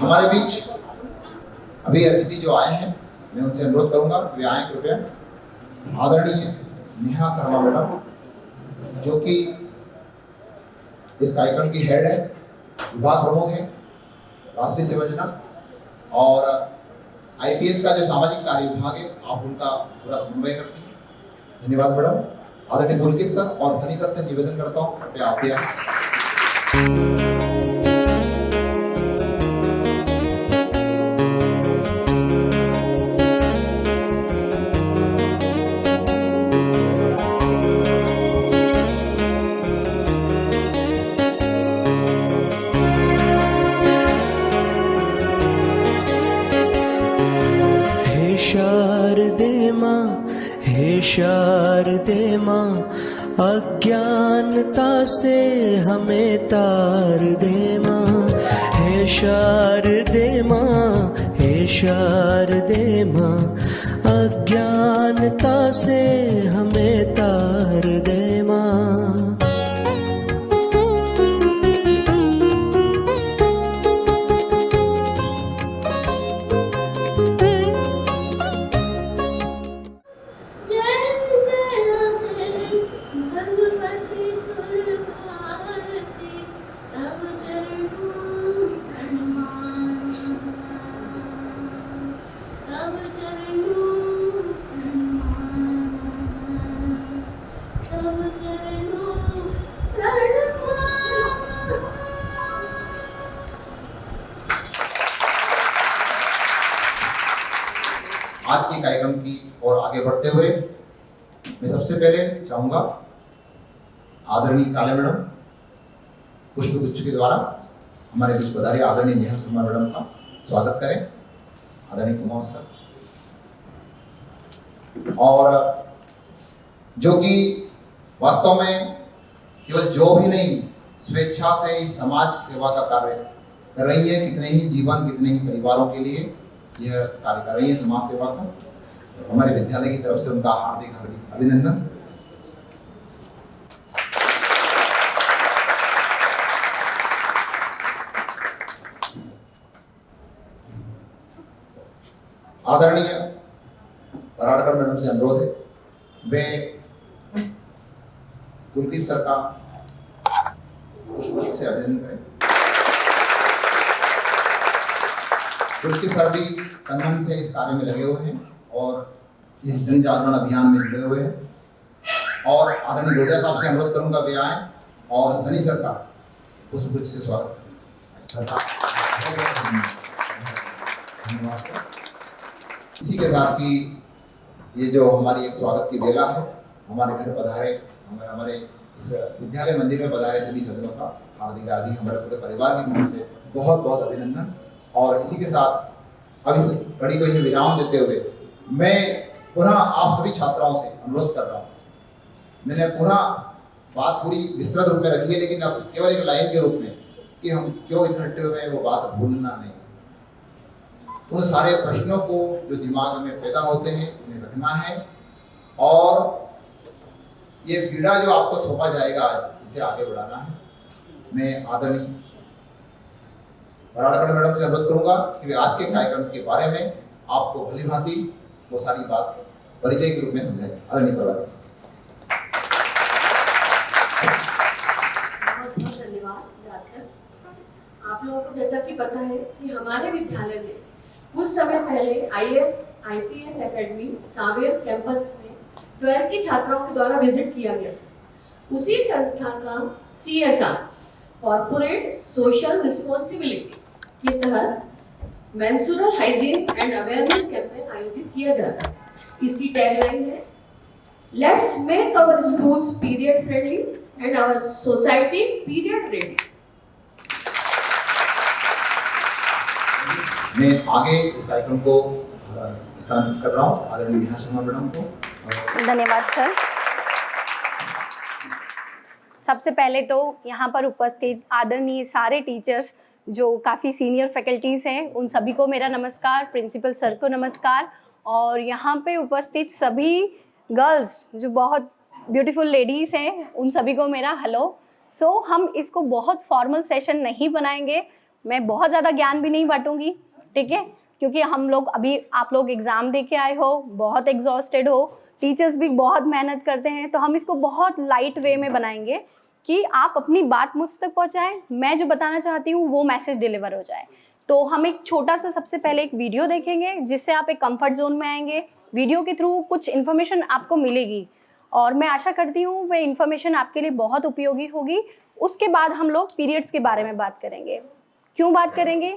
हमारे बीच अभी अतिथि जो आए हैं, मैं उनसे अनुरोध करूंगा वे आए कृपया। आदरणीय नेहा शर्मा मैडम, जो कि इस कार्यक्रम की हेड है, विभाग प्रमुख है, राष्ट्रीय सेवा योजना और आईपीएस का जो सामाजिक कार्य विभाग है, आप उनका पूरा समन्वय करती हैं। धन्यवाद मैडम। आदरणीय पुलकित सर और सनी सर से निवेदन करता हूँ, कृपया आप भी आए। शारदे माँ, अज्ञानता से हमें तार दे माँ। हे शारदे माँ, हे शारदे माँ, अज्ञानता से हमें तार दे माँ। आज के कार्यक्रम की ओर आगे बढ़ते हुए मैं सबसे पहले चाहूंगा आदरणीय काले मैडम पुष्प गुच्छ के द्वारा हमारे बीच पधारे आदरणीय नेहा शर्मा मैडम का स्वागत करें। आदरणीय कुमार सर, और जो कि वास्तव में केवल जॉब ही नहीं, स्वेच्छा से इस समाज सेवा का कार्य कर रही है। कितने ही जीवन, कितने ही परिवारों के लिए यह कार्य कर रही है समाज सेवा का। हमारे विद्यालय की तरफ से उनका हार्दिक हार्दिक अभिनंदन। आदरणीय पराड़कर मैडम से अनुरोध है वे पुलकित सर का पुष्प से अभिनंदन करें। पुलकित सर भी तन से इस कार्य में लगे हुए हैं और इस जन जागरण अभियान में जुड़े हुए हैं। और आदरणीय लोहिया साहब से अनुरोध करूंगा वे आए और सनी सर का पुष्प से स्वागत करें। इसी के साथ ही ये जो हमारी एक स्वागत की बेला है, हमारे घर पधारे, हमारे इस विद्यालय मंदिर में पधारे सभी सदनों का हार्दिक हार्दिक हमारे पूरे परिवार की तरफ से बहुत बहुत अभिनंदन। और इसी के साथ अब इस कड़ी को ही विराम देते हुए मैं पुनः आप सभी छात्राओं से अनुरोध कर रहा हूँ। मैंने पुनः बात पूरी विस्तृत रूप में रखी है, लेकिन अब केवल एक लाइन के रूप में कि हम क्यों इकट्ठे हुए हैं वो बात भूलना नहीं। उन सारे प्रश्नों को जो दिमाग में पैदा होते हैं उन्हें रखना है, और ये पीड़ा जो आपको सौंपा जाएगा आज, इसे आगे बढ़ाना है। मैं आदरणीय पराड़कर मैडम से अनुरोध करूंगा कि वे आज के कार्यक्रम के बारे में आपको भली भांति वो सारी बात परिचय के रूप में समझाएं। आदरणीय पराड़कर। बहुत बहुत धन्यवाद सर। आप लोगों को जैसा कि पता है कि हमारे विद्यालय में कुछ समय पहले IAS IPS academy Sanwer campus में 12th की छात्राओं के द्वारा विजिट किया गया था। उसी संस्था का CSR कॉर्पोरेट सोशल रिस्पॉन्सिबिलिटी के तहत menstrual hygiene and awareness campaign आयोजित किया जाता है। इसकी टैगलाइन है let's make our schools period friendly and our society period ready. मैं आगे इस कार्यक्रम को स्थानांतरित कर रहा हूँ आदरणीय नेहा शर्मा मैडम को। धन्यवाद सर। सबसे पहले तो यहाँ पर उपस्थित आदरणीय सारे टीचर्स जो काफ़ी सीनियर फैकल्टीज़ हैं, उन सभी को मेरा नमस्कार। प्रिंसिपल सर को नमस्कार। और यहाँ पे उपस्थित सभी गर्ल्स जो बहुत ब्यूटीफुल लेडीज़ हैं, उन सभी को मेरा हेलो। सो हम इसको बहुत फॉर्मल सेशन नहीं बनाएंगे, मैं बहुत ज़्यादा ज्ञान भी नहीं बांटूंगी, ठीक है, क्योंकि हम लोग अभी आप लोग एग्ज़ाम दे के आए हो, बहुत एग्जॉस्टेड हो, टीचर्स भी बहुत मेहनत करते हैं, तो हम इसको बहुत लाइट वे में बनाएंगे कि आप अपनी बात मुझ तक पहुंचाएं, मैं जो बताना चाहती हूँ वो मैसेज डिलीवर हो जाए। तो हम एक छोटा सा सबसे पहले एक वीडियो देखेंगे जिससे आप एक कंफर्ट जोन में आएंगे। वीडियो के थ्रू कुछ इन्फॉर्मेशन आपको मिलेगी और मैं आशा करती हूँ वह इन्फॉर्मेशन आपके लिए बहुत उपयोगी होगी। उसके बाद हम लोग पीरियड्स के बारे में बात करेंगे। क्यों बात करेंगे,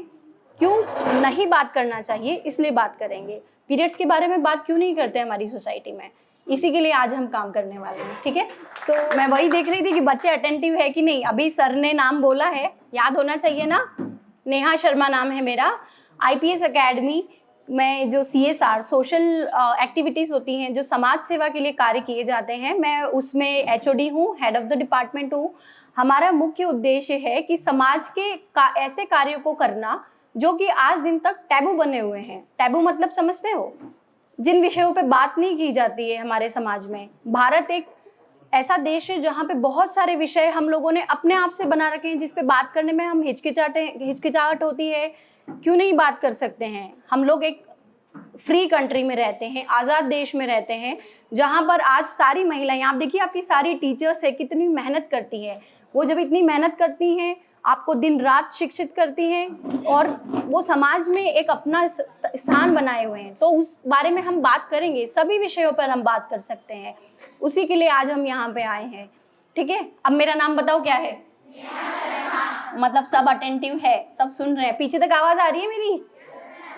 क्यों नहीं बात करना चाहिए, इसलिए बात करेंगे। पीरियड्स के बारे में बात क्यों नहीं करते हमारी सोसाइटी में, इसी के लिए आज हम काम करने वाले हैं, ठीक है। सो मैं वही देख रही थी कि बच्चे अटेंटिव है कि नहीं। अभी सर ने नाम बोला है, याद होना चाहिए ना, नेहा शर्मा नाम है मेरा। IPS एकेडमी में जो CSR सोशल एक्टिविटीज़ होती हैं, जो समाज सेवा के लिए कार्य किए जाते हैं, मैं उसमें HOD हूँ, हेड ऑफ द डिपार्टमेंट हूँ। हमारा मुख्य उद्देश्य है कि समाज के ऐसे कार्यों को करना जो कि आज दिन तक टैबू बने हुए हैं। टैबू मतलब समझते हो, जिन विषयों पे बात नहीं की जाती है हमारे समाज में। भारत एक ऐसा देश है जहाँ पे बहुत सारे विषय हम लोगों ने अपने आप से बना रखे हैं जिस पे बात करने में हम हिचकिचाहट होती है। क्यों नहीं बात कर सकते हैं? हम लोग एक फ्री कंट्री में रहते हैं, आज़ाद देश में रहते हैं, जहाँ पर आज सारी महिलाएं, आप देखिए आपकी सारी टीचर्स है कितनी मेहनत करती है। वो जब इतनी मेहनत करती हैं, आपको दिन रात शिक्षित करती हैं और वो समाज में एक अपना स्थान बनाए हुए हैं, तो उस बारे में हम बात करेंगे। सभी विषयों पर हम बात कर सकते हैं, उसी के लिए आज हम यहाँ पे आए हैं, ठीक है। अब मेरा नाम बताओ क्या है? मतलब सब अटेंटिव है, सब सुन रहे हैं, पीछे तक आवाज़ आ रही है मेरी?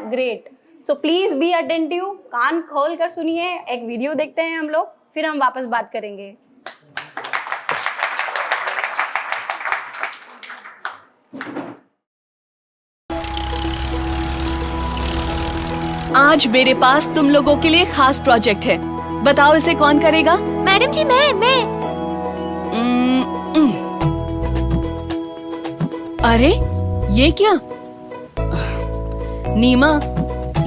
Great. So please be attentive, कान खोल कर सुनिए। एक वीडियो देखते हैं हम लोग, फिर हम वापस बात करेंगे। आज मेरे पास तुम लोगों के लिए खास प्रोजेक्ट है। बताओ इसे कौन करेगा? मैडम जी मैं। अरे ये क्या? नीमा,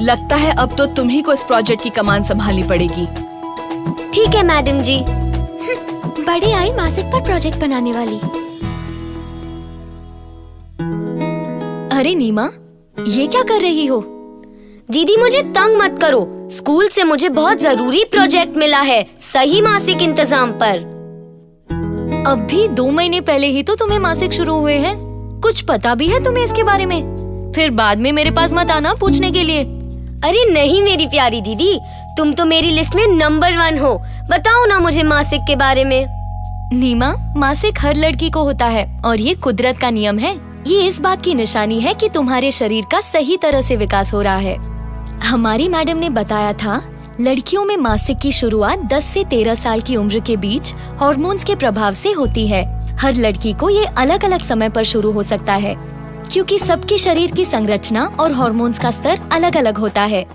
लगता है अब तो तुम्ही को इस प्रोजेक्ट की कमान संभालनी पड़ेगी। ठीक है मैडम जी। बड़ी आई मासिक पर प्रोजेक्ट बनाने वाली। अरे नीमा, ये क्या कर रही हो? दीदी मुझे तंग मत करो, स्कूल से मुझे बहुत जरूरी प्रोजेक्ट मिला है सही मासिक इंतजाम पर। अब भी 2 महीने पहले ही तो तुम्हें मासिक शुरू हुए हैं। कुछ पता भी है तुम्हें इसके बारे में? फिर बाद में मेरे पास मत आना पूछने के लिए। अरे नहीं मेरी प्यारी दीदी, तुम तो मेरी लिस्ट में नंबर 1 हो। बताओ ना मुझे मासिक के बारे में। नीमा, मासिक हर लड़की को होता है और ये कुदरत का नियम है। ये इस बात की निशानी है कि तुम्हारे शरीर का सही तरह से विकास हो रहा है। हमारी मैडम ने बताया था, लड़कियों में मासिक की शुरुआत 10 से 13 साल की उम्र के बीच हार्मोन्स के प्रभाव से होती है। हर लड़की को ये अलग अलग समय पर शुरू हो सकता है, क्योंकि सबके शरीर की संरचना और हार्मोन्स का स्तर अलग अलग होता है।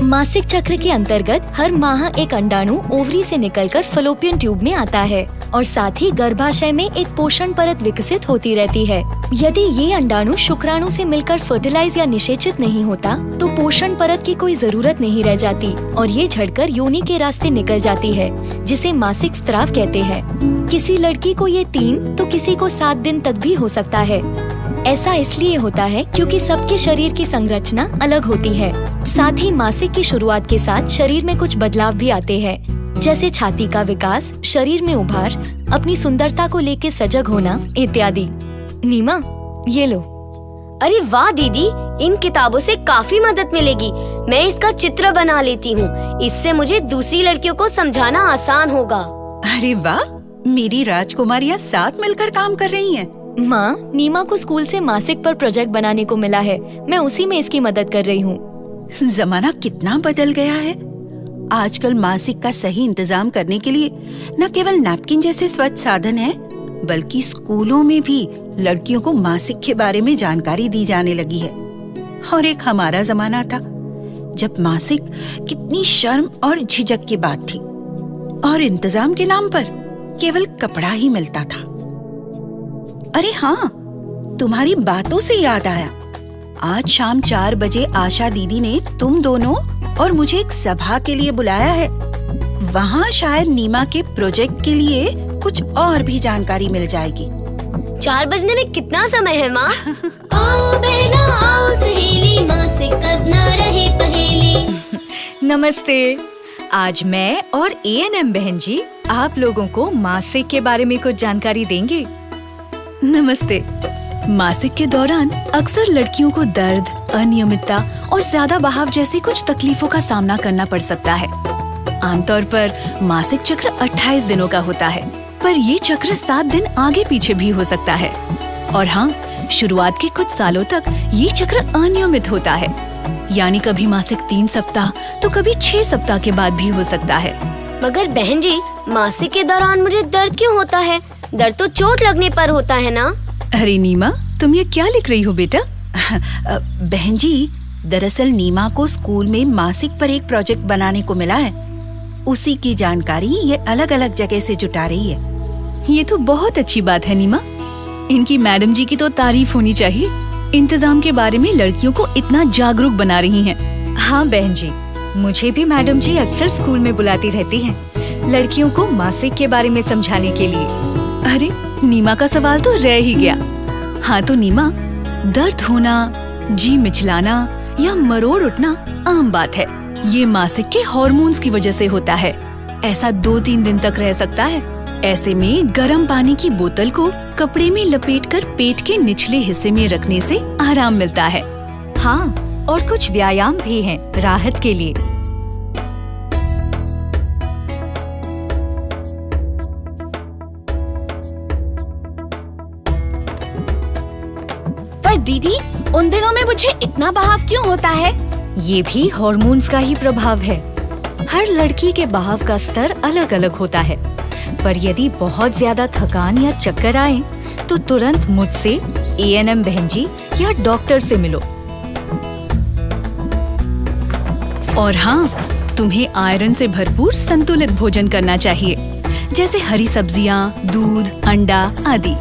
मासिक चक्र के अंतर्गत हर माह एक अंडाणु ओवरी से निकलकर फलोपियन ट्यूब में आता है और साथ ही गर्भाशय में एक पोषण परत विकसित होती रहती है। यदि ये अंडाणु शुक्राणु से मिलकर फर्टिलाइज या निषेचित नहीं होता तो पोषण परत की कोई जरूरत नहीं रह जाती और ये झड़कर योनि के रास्ते निकल जाती है, जिसे मासिक स्त्राव कहते हैं। किसी लड़की को ये 3 तो किसी को 7 दिन तक भी हो सकता है। ऐसा इसलिए होता है क्योंकि सबके शरीर की संरचना अलग होती है। साथ ही मासिक की शुरुआत के साथ शरीर में कुछ बदलाव भी आते हैं, जैसे छाती का विकास, शरीर में उभार, अपनी सुंदरता को लेकर सजग होना इत्यादि। नीमा, ये लो। अरे वाह दीदी, इन किताबों से काफी मदद मिलेगी। मैं इसका चित्र बना लेती हूँ, इससे मुझे दूसरी लड़कियों को समझाना आसान होगा। अरे वाह, मेरी राजकुमारियाँ साथ मिलकर काम कर रही हैं। माँ, नीमा को स्कूल से मासिक पर प्रोजेक्ट बनाने को मिला है, मैं उसी में इसकी मदद कर रही हूँ। जमाना कितना बदल गया है। आजकल मासिक का सही इंतजाम करने के लिए न केवल नैपकिन जैसे स्वच्छ साधन है, बल्कि स्कूलों में भी लड़कियों को मासिक के बारे में जानकारी दी जाने लगी है। और एक हमारा जमाना था जब मासिक कितनी शर्म और झिझक की बात थी और इंतजाम के नाम पर केवल कपड़ा ही मिलता था। अरे हाँ, तुम्हारी बातों से याद आया, आज शाम 4 बजे आशा दीदी ने तुम दोनों और मुझे एक सभा के लिए बुलाया है। वहाँ शायद नीमा के प्रोजेक्ट के लिए कुछ और भी जानकारी मिल जाएगी। 4 बजने में कितना समय है माँ? आओ बहना आओ सहेली, माँ से कब ना रहे पहेली। नमस्ते। आज मैं और ANM बहन जी आप लोगों को मासिक के बारे में कुछ जानकारी देंगे। नमस्ते। मासिक के दौरान अक्सर लड़कियों को दर्द, अनियमितता और ज्यादा बहाव जैसी कुछ तकलीफों का सामना करना पड़ सकता है। आमतौर पर मासिक चक्र 28 दिनों का होता है, पर ये चक्र 7 दिन आगे पीछे भी हो सकता है। और हाँ, शुरुआत के कुछ सालों तक ये चक्र अनियमित होता है, यानी कभी मासिक 3 सप्ताह तो कभी 6 सप्ताह के बाद भी हो सकता है। मगर बहन जी, मासिक के दौरान मुझे दर्द क्यों होता है? दर्द तो चोट लगने पर होता है ना? अरे नीमा, तुम ये क्या लिख रही हो बेटा? बहन जी, दरअसल नीमा को स्कूल में मासिक पर एक प्रोजेक्ट बनाने को मिला है। उसी की जानकारी ये अलग अलग जगह से जुटा रही है। ये तो बहुत अच्छी बात है नीमा। इनकी मैडम जी की तो तारीफ होनी चाहिए। इंतजाम के बारे में लड़कियों को इतना जागरूक बना रही हैं। हाँ बहन जी, मुझे भी मैडम जी अक्सर स्कूल में बुलाती रहती हैं, लड़कियों को मासिक के बारे में समझाने के लिए। अरे नीमा का सवाल तो रह ही गया। हाँ तो नीमा, दर्द होना, जी मिचलाना या मरोड़ उठना आम बात है। ये मासिक के हार्मोन्स की वजह से होता है। ऐसा 2-3 दिन तक रह सकता है। ऐसे में गर्म पानी की बोतल को कपड़े में लपेटकर पेट के निचले हिस्से में रखने से आराम मिलता है। हाँ, और कुछ व्यायाम भी हैं राहत के लिए। पर दीदी, उन दिनों में मुझे इतना बहाव क्यों होता है? ये भी हार्मोन्स का ही प्रभाव है। हर लड़की के बहाव का स्तर अलग अलग होता है, पर यदि बहुत ज्यादा थकान या चक्कर आए तो तुरंत मुझसे, ANM बहन जी या डॉक्टर से मिलो। और हाँ, तुम्हें आयरन से भरपूर संतुलित भोजन करना चाहिए, जैसे हरी सब्जियाँ, दूध, अंडा आदि।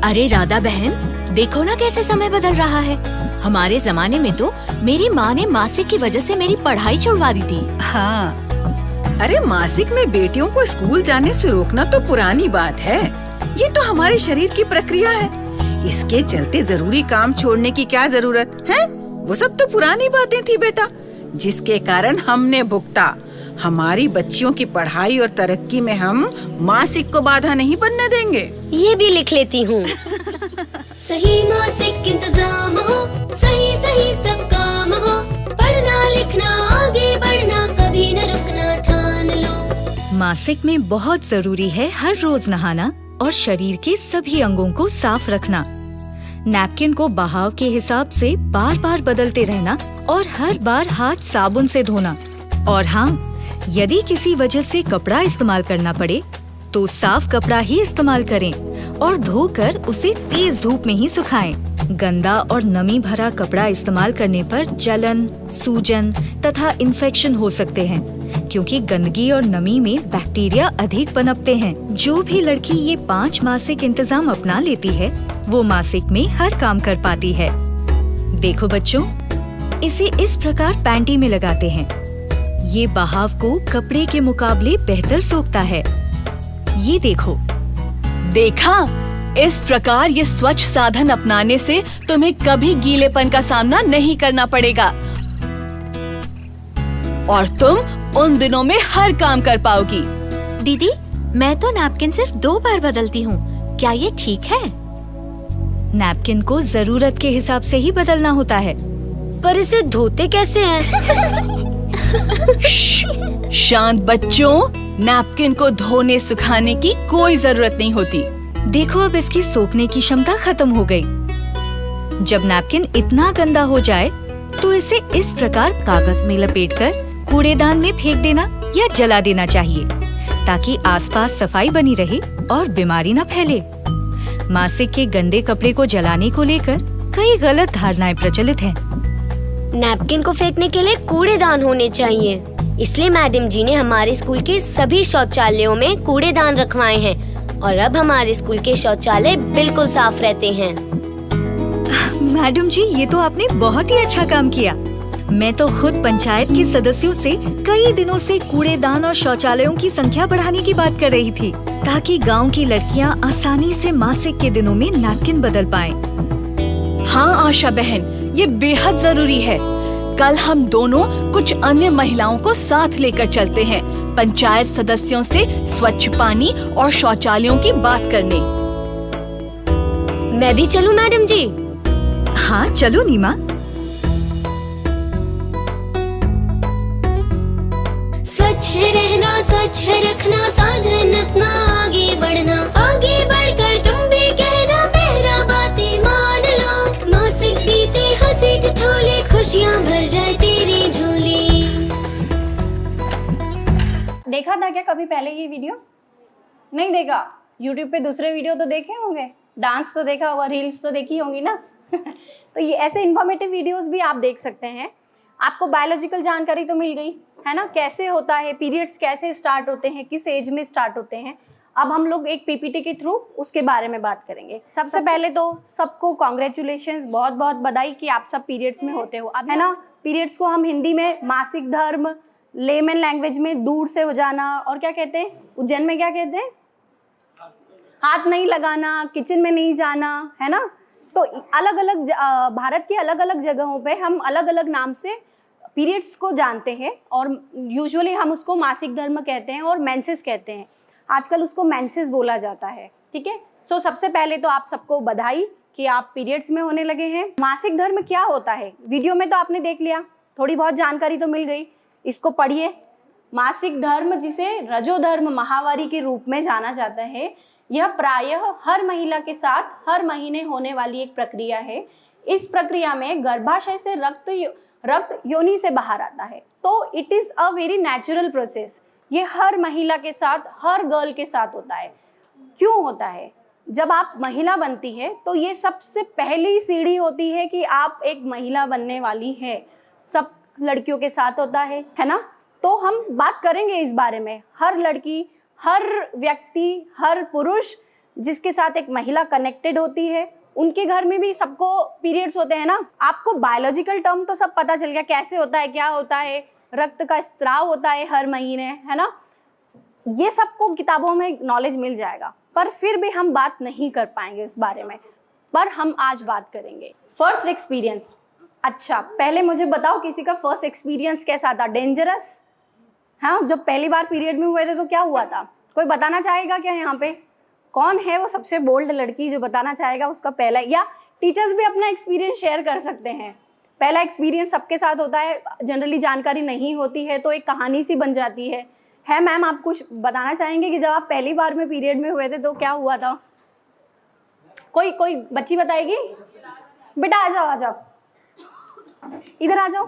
अरे राधा बहन, देखो ना कैसे समय बदल रहा है। हमारे जमाने में तो मेरी माँ ने मासिक की वजह से मेरी पढ़ाई छुड़वा दी थी। हाँ, अरे मासिक में बेटियों को स्कूल जाने से रोकना तो पुरानी बात है। ये तो हमारे शरीर की प्रक्रिया है। इसके चलते जरूरी काम छोड़ने की क्या जरूरत है? वो सब तो पुरानी बातें थी बेटा, जिसके कारण हमने भुगता। हमारी बच्चियों की पढ़ाई और तरक्की में हम मासिक को बाधा नहीं बनने देंगे। ये भी लिख लेती हूँ। सही मासिक इंतजाम हो, सही सही सब काम हो, पढ़ना लिखना आगे बढ़ना, कभी न रुकना ठान लो। मासिक में बहुत जरूरी है हर रोज नहाना और शरीर के सभी अंगों को साफ रखना। नैपकिन को बहाव के हिसाब से बार बार बदलते रहना और हर बार हाथ साबुन से धोना। और हाँ, यदि किसी वजह से कपड़ा इस्तेमाल करना पड़े तो साफ कपड़ा ही इस्तेमाल करें और धोकर उसे तेज धूप में ही सुखाएं। गंदा और नमी भरा कपड़ा इस्तेमाल करने पर जलन, सूजन तथा इन्फेक्शन हो सकते हैं, क्योंकि गंदगी और नमी में बैक्टीरिया अधिक पनपते हैं। जो भी लड़की ये 5 मासिक इंतजाम अपना लेती है, वो मासिक में हर काम कर पाती है। देखो बच्चों, इसे इस प्रकार पैंटी में लगाते हैं। ये बहाव को कपड़े के मुकाबले बेहतर सोखता है। ये देखो। देखा, इस प्रकार ये स्वच्छ साधन अपनाने से तुम्हें कभी गीलेपन का सामना नहीं करना पड़ेगा और तुम उन दिनों में हर काम कर पाओगी। दीदी, मैं तो नैपकिन सिर्फ 2 बार बदलती हूँ। क्या ये ठीक है? नैपकिन को जरूरत के हिसाब से ही बदलना होता है। पर इसे धोते कैसे हैं? शांत बच्चों, नैपकिन को धोने सुखाने की कोई जरूरत नहीं होती। देखो, अब इसकी सोखने की क्षमता खत्म हो गई। जब नैपकिन इतना गंदा हो जाए तो इसे इस प्रकार कागज में लपेटकर कूड़ेदान में फेंक देना या जला देना चाहिए, ताकि आसपास सफाई बनी रहे और बीमारी न फैले। मासिक के गंदे कपड़े को जलाने को लेकर कई गलत धारणाएं प्रचलित हैं। नैपकिन को फेंकने के लिए कूड़ेदान होने चाहिए, इसलिए मैडम जी ने हमारे स्कूल के सभी शौचालयों में कूड़ेदान रखवाए हैं और अब हमारे स्कूल के शौचालय बिल्कुल साफ रहते हैं। मैडम जी, ये तो आपने बहुत ही अच्छा काम किया। मैं तो खुद पंचायत के सदस्यों से कई दिनों से कूड़ेदान और शौचालयों की संख्या बढ़ाने की बात कर रही थी। ताकि गांव की लड़कियां आसानी से मासिक के दिनों में नैपकिन बदल पाएं। हाँ आशा बहन, ये बेहद जरूरी है। कल हम दोनों कुछ अन्य महिलाओं को साथ लेकर चलते हैं पंचायत सदस्यों से स्वच्छ पानी और शौचालयों की बात करने। मैं भी चलूं मैडम जी? हाँ चलो नीमा। स्वच्छ रहना, स्वच्छ रखना, साधन अपना आगे बढ़ना, आगे बढ़कर तुम भी कहना, मेरा बातें मान लो। मासिक बीते हंसी ठिठोले, खुशियाँ भर जाए तेरे झोले। देखा था क्या कभी पहले ये वीडियो? नहीं देखा? YouTube पे दूसरे वीडियो तो देखे होंगे, डांस तो देखा होगा, रील्स तो देखी होंगी ना। तो ये ऐसे इन्फॉर्मेटिव वीडियोस भी आप देख सकते हैं। आपको बायोलॉजिकल जानकारी तो मिल गई है ना, कैसे होता है, पीरियड्स कैसे स्टार्ट होते हैं, किस एज में स्टार्ट होते हैं। अब हम लोग एक पीपीटी के थ्रू उसके बारे में बात करेंगे। सबसे पहले तो सबको कॉन्ग्रेचुलेशंस, बहुत बहुत बधाई कि आप सब पीरियड्स में होते हो। अब है ना, पीरियड्स को हम हिंदी में मासिक धर्म, लेमन लैंग्वेज में दूर से हो जाना, और क्या कहते हैं, उज्जैन में क्या कहते हैं, हाथ नहीं लगाना, किचन में नहीं जाना, है ना। तो अलग अलग भारत की अलग अलग जगहों पे हम अलग अलग नाम से पीरियड्स को जानते हैं, और यूजुअली हम उसको मासिक धर्म कहते हैं और मेंसेस कहते हैं। आजकल उसको मेंसेस बोला जाता है, ठीक है। सो सबसे पहले तो आप सबको बधाई कि आप पीरियड्स में होने लगे हैं। मासिक धर्म क्या होता है, वीडियो में तो आपने देख लिया, थोड़ी बहुत जानकारी तो मिल गई, इसको पढ़िए। मासिक धर्म, जिसे रजोधर्म माहवारी के रूप में जाना जाता है, यह प्रायः हर महिला के साथ हर महीने होने वाली एक प्रक्रिया है। इस प्रक्रिया में गर्भाशय से रक्त योनि से बाहर आता है, तो it is a very natural process. ये हर महिला के साथ, हर गर्ल के साथ होता है। क्यों होता है? जब आप महिला बनती है तो ये सबसे पहली सीढ़ी होती है कि आप एक महिला बनने वाली है। सब लड़कियों के साथ होता है ना। तो हम बात करेंगे इस बारे में। हर लड़की, हर व्यक्ति, हर पुरुष जिसके साथ एक महिला कनेक्टेड होती है, उनके घर में भी सबको पीरियड्स होते हैं ना। आपको बायोलॉजिकल टर्म तो सब पता चल गया, कैसे होता है, क्या होता है, रक्त का स्त्राव होता है हर महीने, है ना। ये सबको किताबों में नॉलेज मिल जाएगा, पर फिर भी हम बात नहीं कर पाएंगे उस बारे में, पर हम आज बात करेंगे। First experience. अच्छा, पहले मुझे बताओ किसी का फर्स्ट एक्सपीरियंस कैसा था? डेंजरस? हाँ, जब पहली बार पीरियड में हुए थे तो क्या हुआ था? कोई बताना चाहेगा क्या? यहाँ पे कौन है वो सबसे बोल्ड लड़की जो बताना चाहेगा उसका पहला, या टीचर्स भी अपना एक्सपीरियंस शेयर कर सकते हैं। पहला एक्सपीरियंस सबके साथ होता है, जनरली जानकारी नहीं होती है तो एक कहानी सी बन जाती है। मैम, आप कुछ बताना चाहेंगे कि जब आप पहली बार में पीरियड में हुए थे तो क्या हुआ था? कोई बच्ची बताएगी? बेटा आ जाओ, इधर आ जाओ।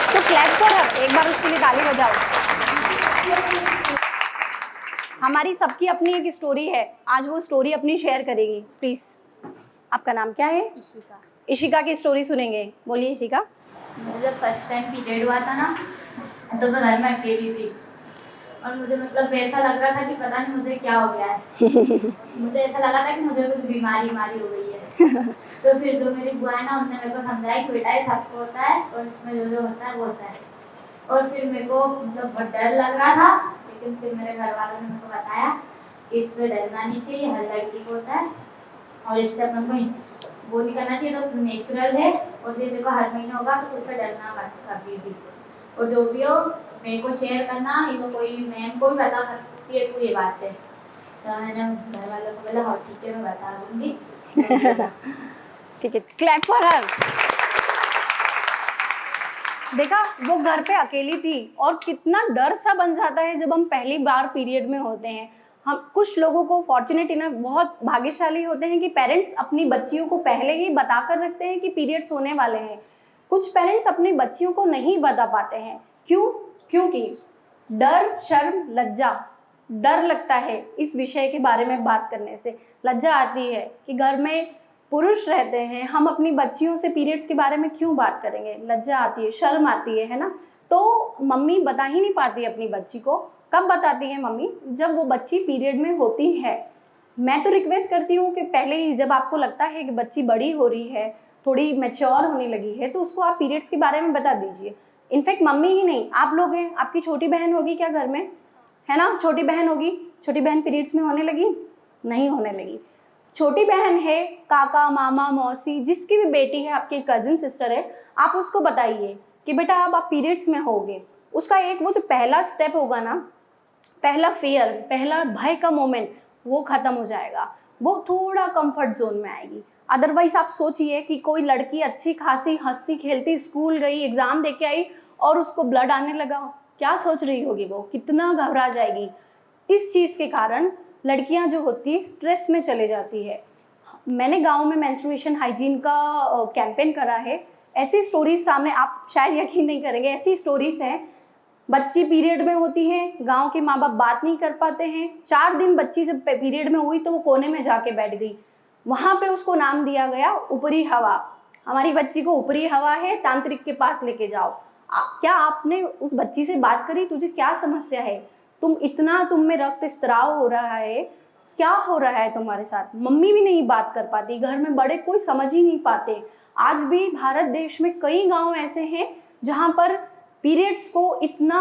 तो क्लैप करो, एक बार उसके लिए ताली बजाओ। हमारी सबकी अपनी एक स्टोरी है, आज वो स्टोरी अपनी शेयर करेगी। प्लीज, आपका नाम क्या है? इशिका। इशिका की स्टोरी सुनेंगे, बोलिए इशिका। मुझे जब फर्स्ट टाइम पीरियड हुआ था ना, तो मैं घर में अकेली थी और मुझे मतलब ऐसा लग रहा था कि पता नहीं मुझे क्या हो गया है। मुझे ऐसा लगा था कि मुझे कुछ बीमारी हो गई है। तो फिर जो मेरी बुआ है ना, उसने मेरे को समझाया कि बेटा ये सबको होता है और इसमें जो होता है वो होता है। और फिर मेरे को मतलब बहुत डर लग रहा था, लेकिन फिर मेरे घर वालों ने मेरे को बताया कि इससे डरना नहीं चाहिए, हर लड़की को होता है और इससे अपन को वो नहीं करना चाहिए, तो नेचुरल है और ये देखो हर महीने होगा, तो उससे डरना मत कभी भी। और जो भी हो मेरे को शेयर करना, ये तो कोई मैम को भी बता सकती है तू ये बात है। तो मैंने घर वालों को बोला हाँ ठीक है, मैं बता दूंगी। ठीक है, क्लैप फॉर हर। देखा, वो घर पे अकेली थी और कितना डर सा बन जाता है जब हम पहली बार पीरियड में होते हैं। हम कुछ लोगों को फॉर्चुनेट इनफ, बहुत भाग्यशाली होते हैं कि पेरेंट्स अपनी बच्चियों को पहले ही बता कर रखते हैं कि पीरियड्स होने वाले हैं। कुछ पेरेंट्स अपनी बच्चियों को नहीं बता पाते हैं। क्यों? क्योंकि डर, शर्म, लज्जा, डर लगता है इस विषय के बारे में बात करने से। लज्जा आती है कि घर में पुरुष रहते हैं, हम अपनी बच्चियों से पीरियड्स के बारे में क्यों बात करेंगे। लज्जा आती है, शर्म आती है ना। तो मम्मी बता ही नहीं पाती अपनी बच्ची को। कब बताती है मम्मी? जब वो बच्ची पीरियड में होती है। मैं तो रिक्वेस्ट करती हूँ कि पहले ही जब आपको लगता है कि बच्ची बड़ी हो रही है, थोड़ी मैच्योर होने लगी है, तो उसको आप पीरियड्स के बारे में बता दीजिए। इनफैक्ट मम्मी ही नहीं, आप लोग हैं, आपकी छोटी बहन होगी क्या घर में, है ना। छोटी बहन होगी, छोटी बहन पीरियड्स में होने लगी? नहीं होने लगी। छोटी बहन है, काका मामा मौसी जिसकी भी बेटी है, आपकी कजिन सिस्टर है, आप उसको बताइए कि बेटा अब आप पीरियड्स में होगे, उसका एक वो जो पहला स्टेप होगा ना, पहला फेयर, पहला भय का मोमेंट वो ख़त्म हो जाएगा, वो थोड़ा कंफर्ट जोन में आएगी। अदरवाइज आप सोचिए कि कोई लड़की अच्छी खासी हंसती खेलती स्कूल गई, एग्ज़ाम दे के आई और उसको ब्लड आने लगा, क्या सोच रही होगी वो, कितना घबरा जाएगी। इस चीज़ के कारण लड़कियां जो होती है स्ट्रेस में चले जाती है। मैंने गांव में मेंस्ट्रुएशन हाइजीन का कैंपेन करा है। ऐसी स्टोरीज सामने, आप शायद यकीन नहीं करेंगे, ऐसी स्टोरीज हैं, बच्ची पीरियड में होती है, गांव के माँ बाप बात नहीं कर पाते हैं। 4 दिन बच्ची जब पीरियड में हुई तो वो कोने में जाके बैठ गई। वहाँ पे उसको नाम दिया गया ऊपरी हवा। हमारी बच्ची को ऊपरी हवा है, तांत्रिक के पास लेके जाओ। क्या आपने उस बच्ची से बात करी, तुझे क्या समस्या है, तुम में रक्त स्त्राव हो रहा है, क्या हो रहा है तुम्हारे साथ? मम्मी भी नहीं बात कर पाती, घर में बड़े कोई समझ ही नहीं पाते। आज भी भारत देश में कई गांव ऐसे हैं जहां पर पीरियड्स को इतना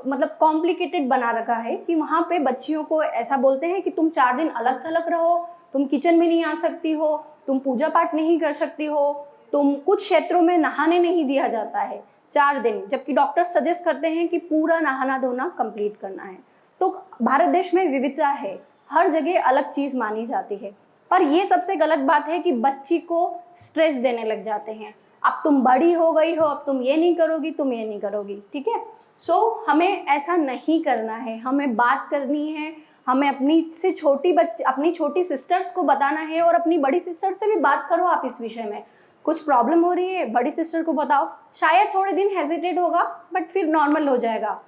मतलब कॉम्प्लिकेटेड बना रखा है कि वहाँ पे बच्चियों को ऐसा बोलते हैं कि तुम 4 दिन अलग थलग रहो, तुम किचन में नहीं आ सकती हो, तुम पूजा पाठ नहीं कर सकती हो, तुम कुछ क्षेत्रों में नहाने नहीं दिया जाता है 4 दिन, जबकि डॉक्टर सजेस्ट करते हैं कि पूरा नहाना धोना कंप्लीट करना है। तो भारत देश में विविधता है, हर जगह अलग चीज़ मानी जाती है। पर ये सबसे गलत बात है कि बच्ची को स्ट्रेस देने लग जाते हैं, अब तुम बड़ी हो गई हो, अब तुम ये नहीं करोगी, तुम ये नहीं करोगी, ठीक है। सो हमें ऐसा नहीं करना है, हमें बात करनी है, हमें अपनी छोटी सिस्टर्स को बताना है और अपनी बड़ी सिस्टर से भी बात करो आप इस विषय में। कुछ प्रॉब्लम हो रही है, बड़ी सिस्टर को बताओ, शायद थोड़े दिन हेजिटेट होगा बट फिर नॉर्मल हो जाएगा।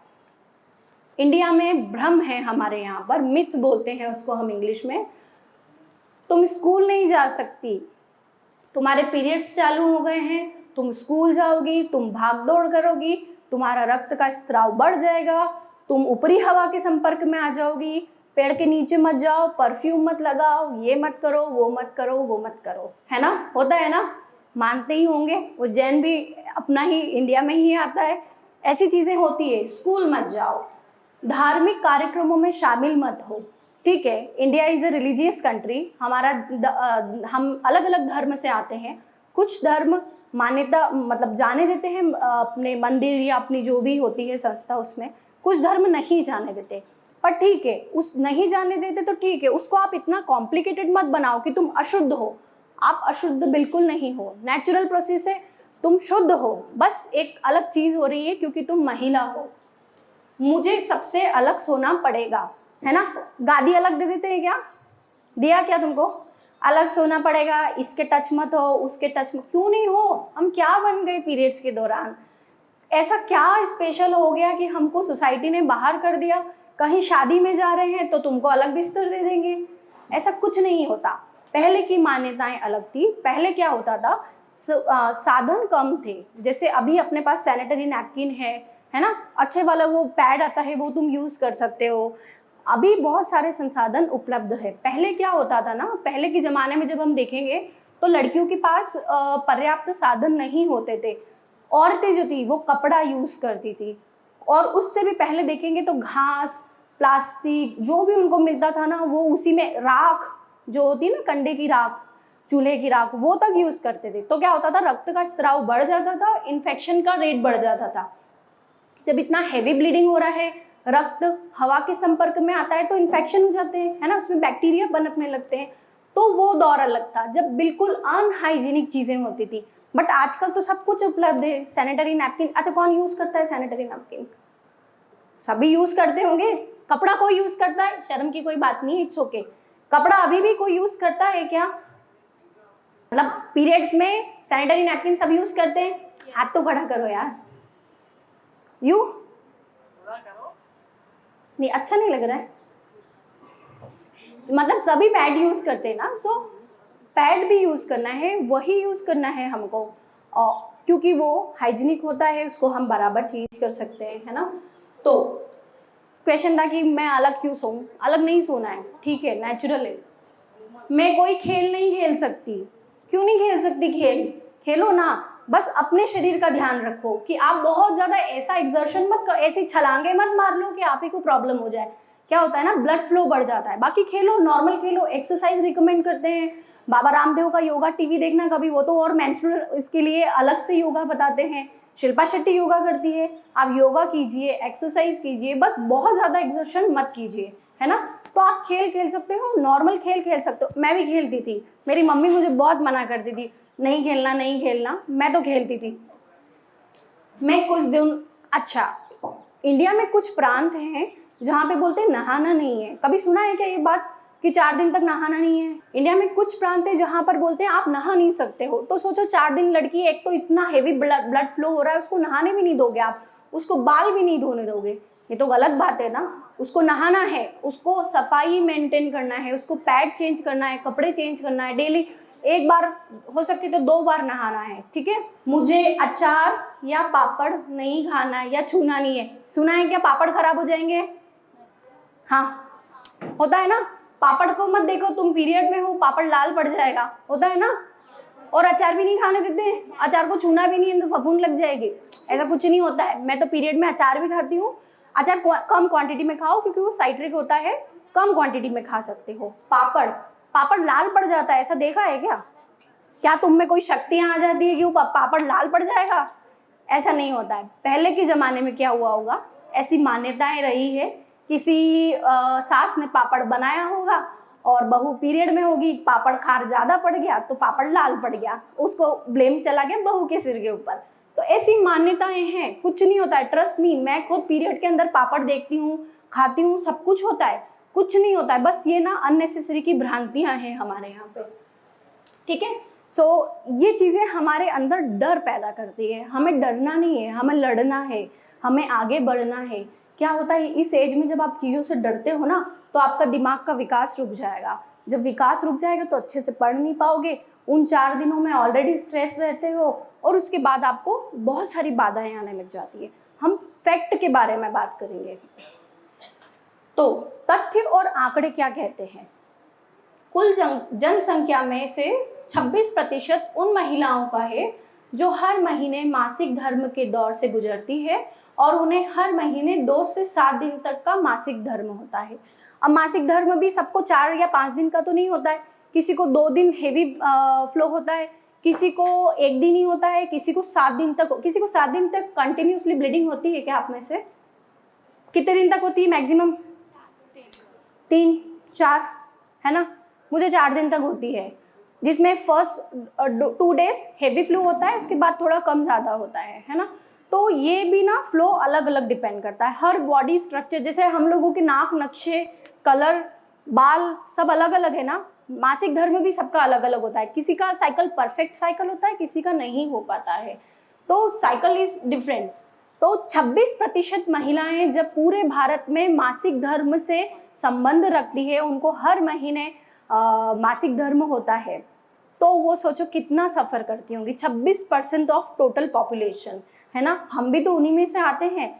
इंडिया में भ्रम है, हमारे यहाँ पर मिथ बोलते हैं उसको हम इंग्लिश में। तुम स्कूल नहीं जा सकती, तुम्हारे पीरियड्स चालू हो गए हैं, तुम स्कूल जाओगी, तुम भाग दौड़ करोगी, तुम्हारा रक्त का स्त्राव बढ़ जाएगा, तुम ऊपरी हवा के संपर्क में आ जाओगी, पेड़ के नीचे मत जाओ, परफ्यूम मत लगाओ, ये मत करो, वो मत करो, वो मत करो, है ना, होता है ना, मानते ही होंगे। उज्जैन भी अपना ही इंडिया में ही आता है, ऐसी चीज़ें होती है। स्कूल मत जाओ, धार्मिक कार्यक्रमों में शामिल मत हो, ठीक है। India is a religious country, हम अलग अलग धर्म से आते हैं। कुछ धर्म मान्यता मतलब जाने देते हैं अपने मंदिर या अपनी जो भी होती है संस्था, उसमें कुछ धर्म नहीं जाने देते, पर ठीक है, उस नहीं जाने देते तो ठीक है, उसको आप इतना कॉम्प्लिकेटेड मत बनाओ कि तुम अशुद्ध हो। आप अशुद्ध बिल्कुल नहीं हो, नेचुरल प्रोसेस से तुम शुद्ध हो, बस एक अलग चीज़ हो रही है क्योंकि तुम महिला हो। मुझे सबसे अलग सोना पड़ेगा, है ना, गादी अलग दे देते हैं क्या, दिया क्या तुमको, अलग सोना पड़ेगा, इसके टच मत हो, उसके टच मत, क्यों नहीं हो, हम क्या बन गए पीरियड्स के दौरान, ऐसा क्या स्पेशल हो गया कि हमको सोसाइटी ने बाहर कर दिया, कहीं शादी में जा रहे हैं तो तुमको अलग बिस्तर दे देंगे, ऐसा कुछ नहीं होता। पहले की मान्यताएं अलग थी, पहले क्या होता था, साधन कम थे, जैसे अभी अपने पास सैनिटरी नैपकिन है ना, अच्छे वाला वो पैड आता है वो तुम यूज़ कर सकते हो, अभी बहुत सारे संसाधन उपलब्ध है। पहले क्या होता था ना, पहले के ज़माने में जब हम देखेंगे तो लड़कियों के पास पर्याप्त साधन नहीं होते थे, औरतें जो थी वो कपड़ा यूज़ करती थी, और उससे भी पहले देखेंगे तो घास, प्लास्टिक जो भी उनको मिलता था ना, वो उसी में राख जो होती है ना, कंडे की राख, चूल्हे की राख, वो तक यूज़ करते थे। तो क्या होता था, रक्त का स्त्राव बढ़ जाता था, इन्फेक्शन का रेट बढ़ जाता था। जब इतना हैवी ब्लीडिंग हो रहा है, रक्त हवा के संपर्क में आता है तो इन्फेक्शन हो जाते हैं, है ना, उसमें बैक्टीरिया पनपने लगते हैं। तो वो दौर अलग था जब बिल्कुल अनहाइजीनिक चीज़ें होती थी, बट आजकल तो सब कुछ उपलब्ध है। सैनिटरी नैपकिन, अच्छा कौन यूज़ करता है सैनिटरी नैपकिन, सभी यूज़ करते होंगे। कपड़ा कोई यूज़ करता है, शर्म की कोई बात नहीं, इट्स ओके। कपड़ा अभी भी कोई यूज़ करता है क्या, मतलब पीरियड्स में सैनिटरी नैपकिन सब यूज़ करते हैं, हाथ तो खड़ा करो यार, यू नहीं, अच्छा नहीं लग रहा है, मतलब सभी पैड यूज़ करते हैं ना, सो पैड भी यूज़ करना है, वही यूज़ करना है हमको, और क्योंकि वो हाइजीनिक होता है, उसको हम बराबर चीज कर सकते हैं, है ना। तो क्वेश्चन था कि मैं अलग क्यों सोऊं, अलग नहीं सोना है, ठीक है, नेचुरल है। मैं कोई खेल नहीं खेल सकती, क्यों नहीं खेल सकती, खेल खेलो ना, बस अपने शरीर का ध्यान रखो कि आप बहुत ज़्यादा ऐसा एक्सर्शन मत कर, ऐसी छलांगे मत मार लो कि आप ही को प्रॉब्लम हो जाए। क्या होता है ना, ब्लड फ्लो बढ़ जाता है। बाकी खेलो, नॉर्मल खेलो, एक्सरसाइज रिकमेंड करते हैं। बाबा रामदेव का योगा टीवी देखना कभी, वो तो और मेंस्ट्रुअल इसके लिए अलग से योगा बताते हैं। शिल्पा शेट्टी योगा करती है, आप योगा कीजिए, एक्सरसाइज कीजिए, बस बहुत ज़्यादा एक्सर्शन मत कीजिए, है ना। तो आप खेल खेल सकते हो, नॉर्मल खेल खेल सकते हो। मैं भी खेलती थी, मेरी मम्मी मुझे बहुत मना करती थी, नहीं खेलना नहीं खेलना, मैं तो खेलती थी। मैं कुछ दिन, अच्छा, इंडिया में कुछ प्रांत हैं जहाँ पे बोलते हैं नहाना नहीं है। कभी सुना है क्या ये बात कि 4 दिन तक नहाना नहीं है? इंडिया में कुछ प्रांत है जहाँ पर बोलते हैं आप नहा नहीं सकते हो। तो सोचो 4 दिन लड़की, एक तो इतना हेवी ब्लड फ्लो हो रहा है, उसको नहाने भी नहीं दोगे आप, उसको बाल भी नहीं धोने दोगे, ये तो गलत बात है ना। उसको नहाना है, उसको सफाई मेंटेन करना है, उसको पैड चेंज करना है, कपड़े चेंज करना है, डेली 1 बार, हो सके तो 2 बार नहाना है, ठीक है। मुझे अचार या पापड़ नहीं खाना है या छूना नहीं है। सुना है क्या पापड़ खराब हो जाएंगे? हाँ, होता है ना। पापड़ को मत देखो, तुम पीरियड में हो, पापड़ लाल पड़ जाएगा, होता है ना। और अचार भी नहीं खाने देते हैं, अचार को छूना भी नहीं है तो फफूंद लग जाएगी, ऐसा कुछ नहीं होता है। मैं तो पीरियड में अचार भी खाती हूँ। अचार कम क्वांटिटी में खाओ क्योंकि वो साइट्रिक होता है, कम क्वांटिटी में खा सकते हो। पापड़ लाल पड़ जाता है, ऐसा देखा है क्या? क्या तुम में कोई शक्तियाँ आ जाती है कि वो पापड़ लाल पड़ जाएगा? ऐसा नहीं होता है। पहले के ज़माने में क्या हुआ होगा, ऐसी मान्यताएं रही है, किसी सास ने पापड़ बनाया होगा और बहू पीरियड में होगी, पापड़ खार ज़्यादा पड़ गया तो पापड़ लाल पड़ गया, उसको ब्लेम चला गया बहू के सिर के ऊपर। तो ऐसी मान्यताएं हैं, कुछ नहीं होता है, ट्रस्ट मी। मैं खुद पीरियड के अंदर पापड़ देखती हूँ, खाती हूँ, सब कुछ होता है, कुछ नहीं होता है। बस ये ना अननेसेसरी की भ्रांतियाँ हैं हमारे यहाँ पे, ठीक है। सो ये चीज़ें हमारे अंदर डर पैदा करती है। हमें डरना नहीं है, हमें लड़ना है, हमें आगे बढ़ना है। क्या होता है, इस एज में जब आप चीज़ों से डरते हो ना, तो आपका दिमाग का विकास रुक जाएगा। जब विकास रुक जाएगा तो अच्छे से पढ़ नहीं पाओगे। उन 4 दिनों में ऑलरेडी स्ट्रेस रहते हो और उसके बाद आपको बहुत सारी बाधाएं आने लग जाती है। हम फैक्ट के बारे में बात करेंगे। तो तथ्य और आंकड़े क्या कहते हैं? कुल जनसंख्या में से 26% उन महिलाओं का है जो हर महीने मासिक धर्म के दौर से गुजरती है और उन्हें हर महीने 2 से 7 दिन तक का मासिक धर्म होता है। अब मासिक धर्म भी सबको 4 या 5 दिन का तो नहीं होता है, किसी को 2 दिन हेवी फ्लो होता है, किसी को 1 दिन ही होता है, किसी को 7 दिन तक, किसी को 7 दिन तक कंटिन्यूसली ब्लीडिंग होती है। क्या आप में से कितने दिन तक होती है मैक्सिमम? 3-4, है ना। मुझे 4 दिन तक होती है, जिसमें फर्स्ट 2 डेज हेवी फ्लो होता है, उसके बाद थोड़ा कम ज़्यादा होता है ना। तो ये भी ना फ्लो अलग अलग डिपेंड करता है। हर बॉडी स्ट्रक्चर, जैसे हम लोगों के नाक, नक्शे, कलर, बाल सब अलग अलग है ना, मासिक धर्म भी सबका अलग अलग होता है। किसी का साइकिल परफेक्ट साइकिल होता है, किसी का नहीं हो पाता है, तो साइकिल इज डिफरेंट। तो 26% महिलाएं जब पूरे भारत में मासिक धर्म से संबंध रखती है, उनको हर महीने मासिक धर्म होता है, तो वो सोचो कितना सफ़र करती होंगी। 26% ऑफ टोटल पॉपुलेशन, है ना। हम भी तो उन्हीं में से आते हैं।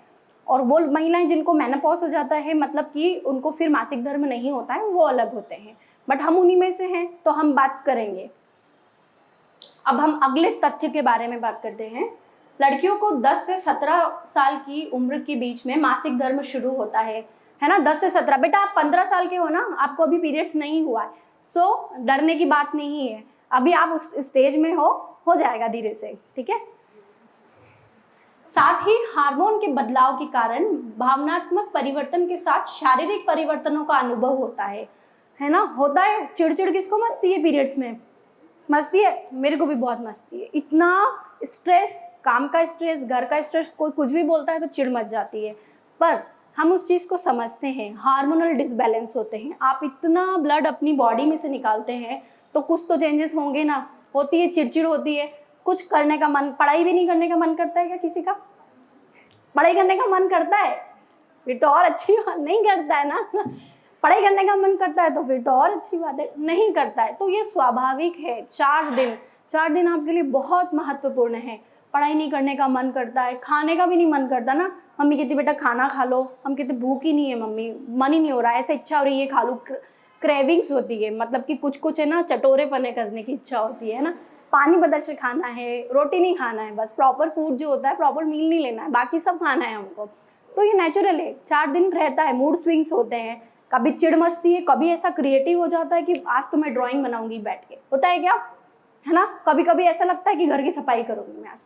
और वो महिलाएं जिनको मेनोपॉज हो जाता है, मतलब कि उनको फिर मासिक धर्म नहीं होता है, वो अलग होते हैं, बट हम उन्हीं में से हैं, तो हम बात करेंगे। अब हम अगले तथ्य के बारे में बात करते हैं। लड़कियों को 10 से 17 साल की उम्र के बीच में मासिक धर्म शुरू होता है ना। 10 से 17, बेटा आप 15 साल के हो ना, आपको अभी पीरियड्स नहीं हुआ है, सो डरने की बात नहीं है। अभी आप उस स्टेज में हो जाएगा धीरे से, ठीक है। साथ ही हार्मोन के बदलाव के कारण भावनात्मक परिवर्तन के साथ शारीरिक परिवर्तनों का अनुभव होता है ना। होता है। चिड़चिड़ किसको मचती है पीरियड्स में? मचती है, मेरे को भी बहुत मचती है। इतना स्ट्रेस, काम का स्ट्रेस, घर का स्ट्रेस, कोई कुछ भी बोलता है तो चिढ़ मच जाती है। पर हम उस चीज़ को समझते हैं, हार्मोनल डिसबैलेंस होते हैं। आप इतना ब्लड अपनी बॉडी में से निकालते हैं तो कुछ तो चेंजेस होंगे ना। होती है, चिड़चिड़ होती है, कुछ करने का मन, पढ़ाई भी नहीं करने का मन करता है क्या किसी का? पढ़ाई करने का मन करता है फिर तो और अच्छी बात, नहीं करता है ना। पढ़ाई करने का मन करता है तो फिर तो और अच्छी बात है, नहीं करता है तो ये स्वाभाविक है। 4 दिन आपके लिए बहुत महत्वपूर्ण है। पढ़ाई नहीं करने का मन करता है, खाने का भी नहीं मन करता ना। मम्मी कहती बेटा खाना खा लो, हम कहते भूख ही नहीं है मम्मी, मन ही नहीं हो रहा है, ऐसे इच्छा हो रही है खा लूँ। क्रेविंग्स होती है, मतलब कि कुछ है ना, चटोरे पने करने की इच्छा होती है ना। पानी बदल से खाना है, रोटी नहीं खाना है, बस प्रॉपर फूड जो होता है, प्रॉपर मील नहीं लेना है, बाकी सब खाना है हमको। तो ये नेचुरल है, 4 दिन रहता है, मूड स्विंग्स होते हैं, कभी चिड़ मचती है, कभी ऐसा क्रिएटिव हो जाता है कि आज तो मैं ड्राइंग बनाऊंगी बैठ के, होता है क्या, है ना। कभी कभी ऐसा लगता है कि घर की सफाई करूंगी मैं आज।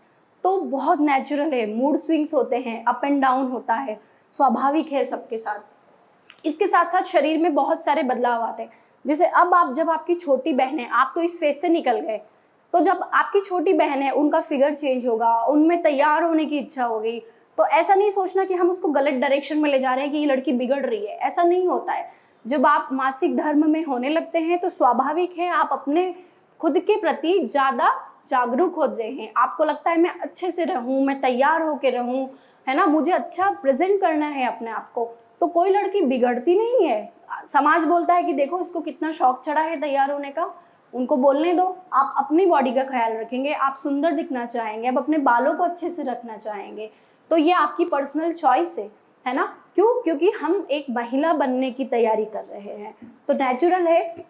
तो बहुत नेचुरल है, मूड स्विंग्स होते हैं, अप एंड डाउन होता है, स्वाभाविक है सबके साथ। इसके साथ साथ शरीर में बहुत सारे बदलाव आते हैं। जैसे अब आप, जब आपकी छोटी बहन है, आप तो इस फेज से निकल गए, तो जब आपकी छोटी बहन है उनका फिगर चेंज होगा, उनमें तैयार होने की इच्छा होगी, तो ऐसा नहीं सोचना कि हम उसको गलत डायरेक्शन में ले जा रहे हैं कि ये लड़की बिगड़ रही है, ऐसा नहीं होता है। जब आप मासिक धर्म में होने लगते हैं तो स्वाभाविक है आप अपने खुद के प्रति ज़्यादा जागरूक होते हैं। आपको लगता है मैं अच्छे से रहूं, मैं तैयार होकर रहूं, है ना, मुझे अच्छा प्रेजेंट करना है अपने आप को। तो कोई लड़की बिगड़ती नहीं है। समाज बोलता है कि देखो इसको कितना शौक चढ़ा है तैयार होने का, उनको बोलने दो। आप अपनी बॉडी का ख्याल रखेंगे, आप सुंदर दिखना चाहेंगे, आप अपने बालों को अच्छे से रखना चाहेंगे, तो ये आपकी पर्सनल चॉइस है ना। क्यों? क्योंकि हम एक महिला बनने की तैयारी कर रहे हैं, तो नेचुरल है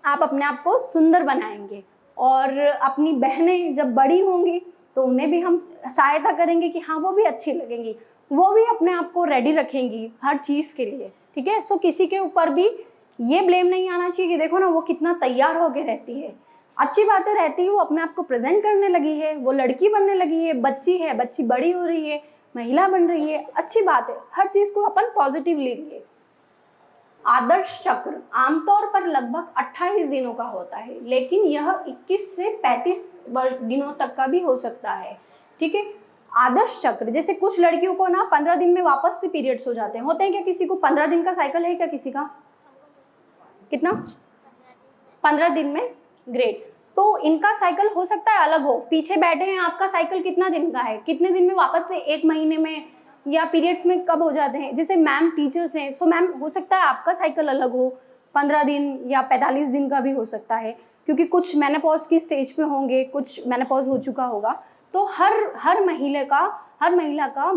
आप अपने आप को सुंदर बनाएंगे। और अपनी बहनें जब बड़ी होंगी तो उन्हें भी हम सहायता करेंगे कि हाँ वो भी अच्छी लगेंगी, वो भी अपने आप को रेडी रखेंगी हर चीज़ के लिए, ठीक है। सो किसी के ऊपर भी ये ब्लेम नहीं आना चाहिए कि देखो ना वो कितना तैयार होके रहती है। अच्छी बातें रहती है, वो अपने आप को प्रेजेंट करने लगी है, वो लड़की बनने लगी है, बच्ची बड़ी हो रही है, महिला बन रही है, अच्छी बात है। हर चीज़ को अपन पॉजिटिव लीजिए। आदर्श चक्र आमतौर पर लगभग 28 दिनों का होता है, लेकिन यह 21 से 35 दिनों तक का भी हो सकता है, ठीक है। आदर्श चक्र, जैसे कुछ लड़कियों को ना 15 दिन में वापस से पीरियड्स हो जाते हैं, होते हैं क्या? किसी को 15 दिन का साइकिल है क्या? किसी का कितना? 15 दिन में, ग्रेट। तो इनका साइकिल हो सकता है अलग हो। पीछे बैठे हैं, आपका साइकिल कितना दिन का है, कितने दिन में वापस से, 1 महीने में, या पीरियड्स में कब हो जाते हैं? जैसे मैम टीचर्स हैं, सो मैम हो सकता है आपका साइकिल अलग हो, 15 दिन या 45 दिन का भी हो सकता है, क्योंकि कुछ मेनोपॉज की स्टेज पे होंगे, कुछ मेनोपॉज हो चुका होगा। तो हर महिला का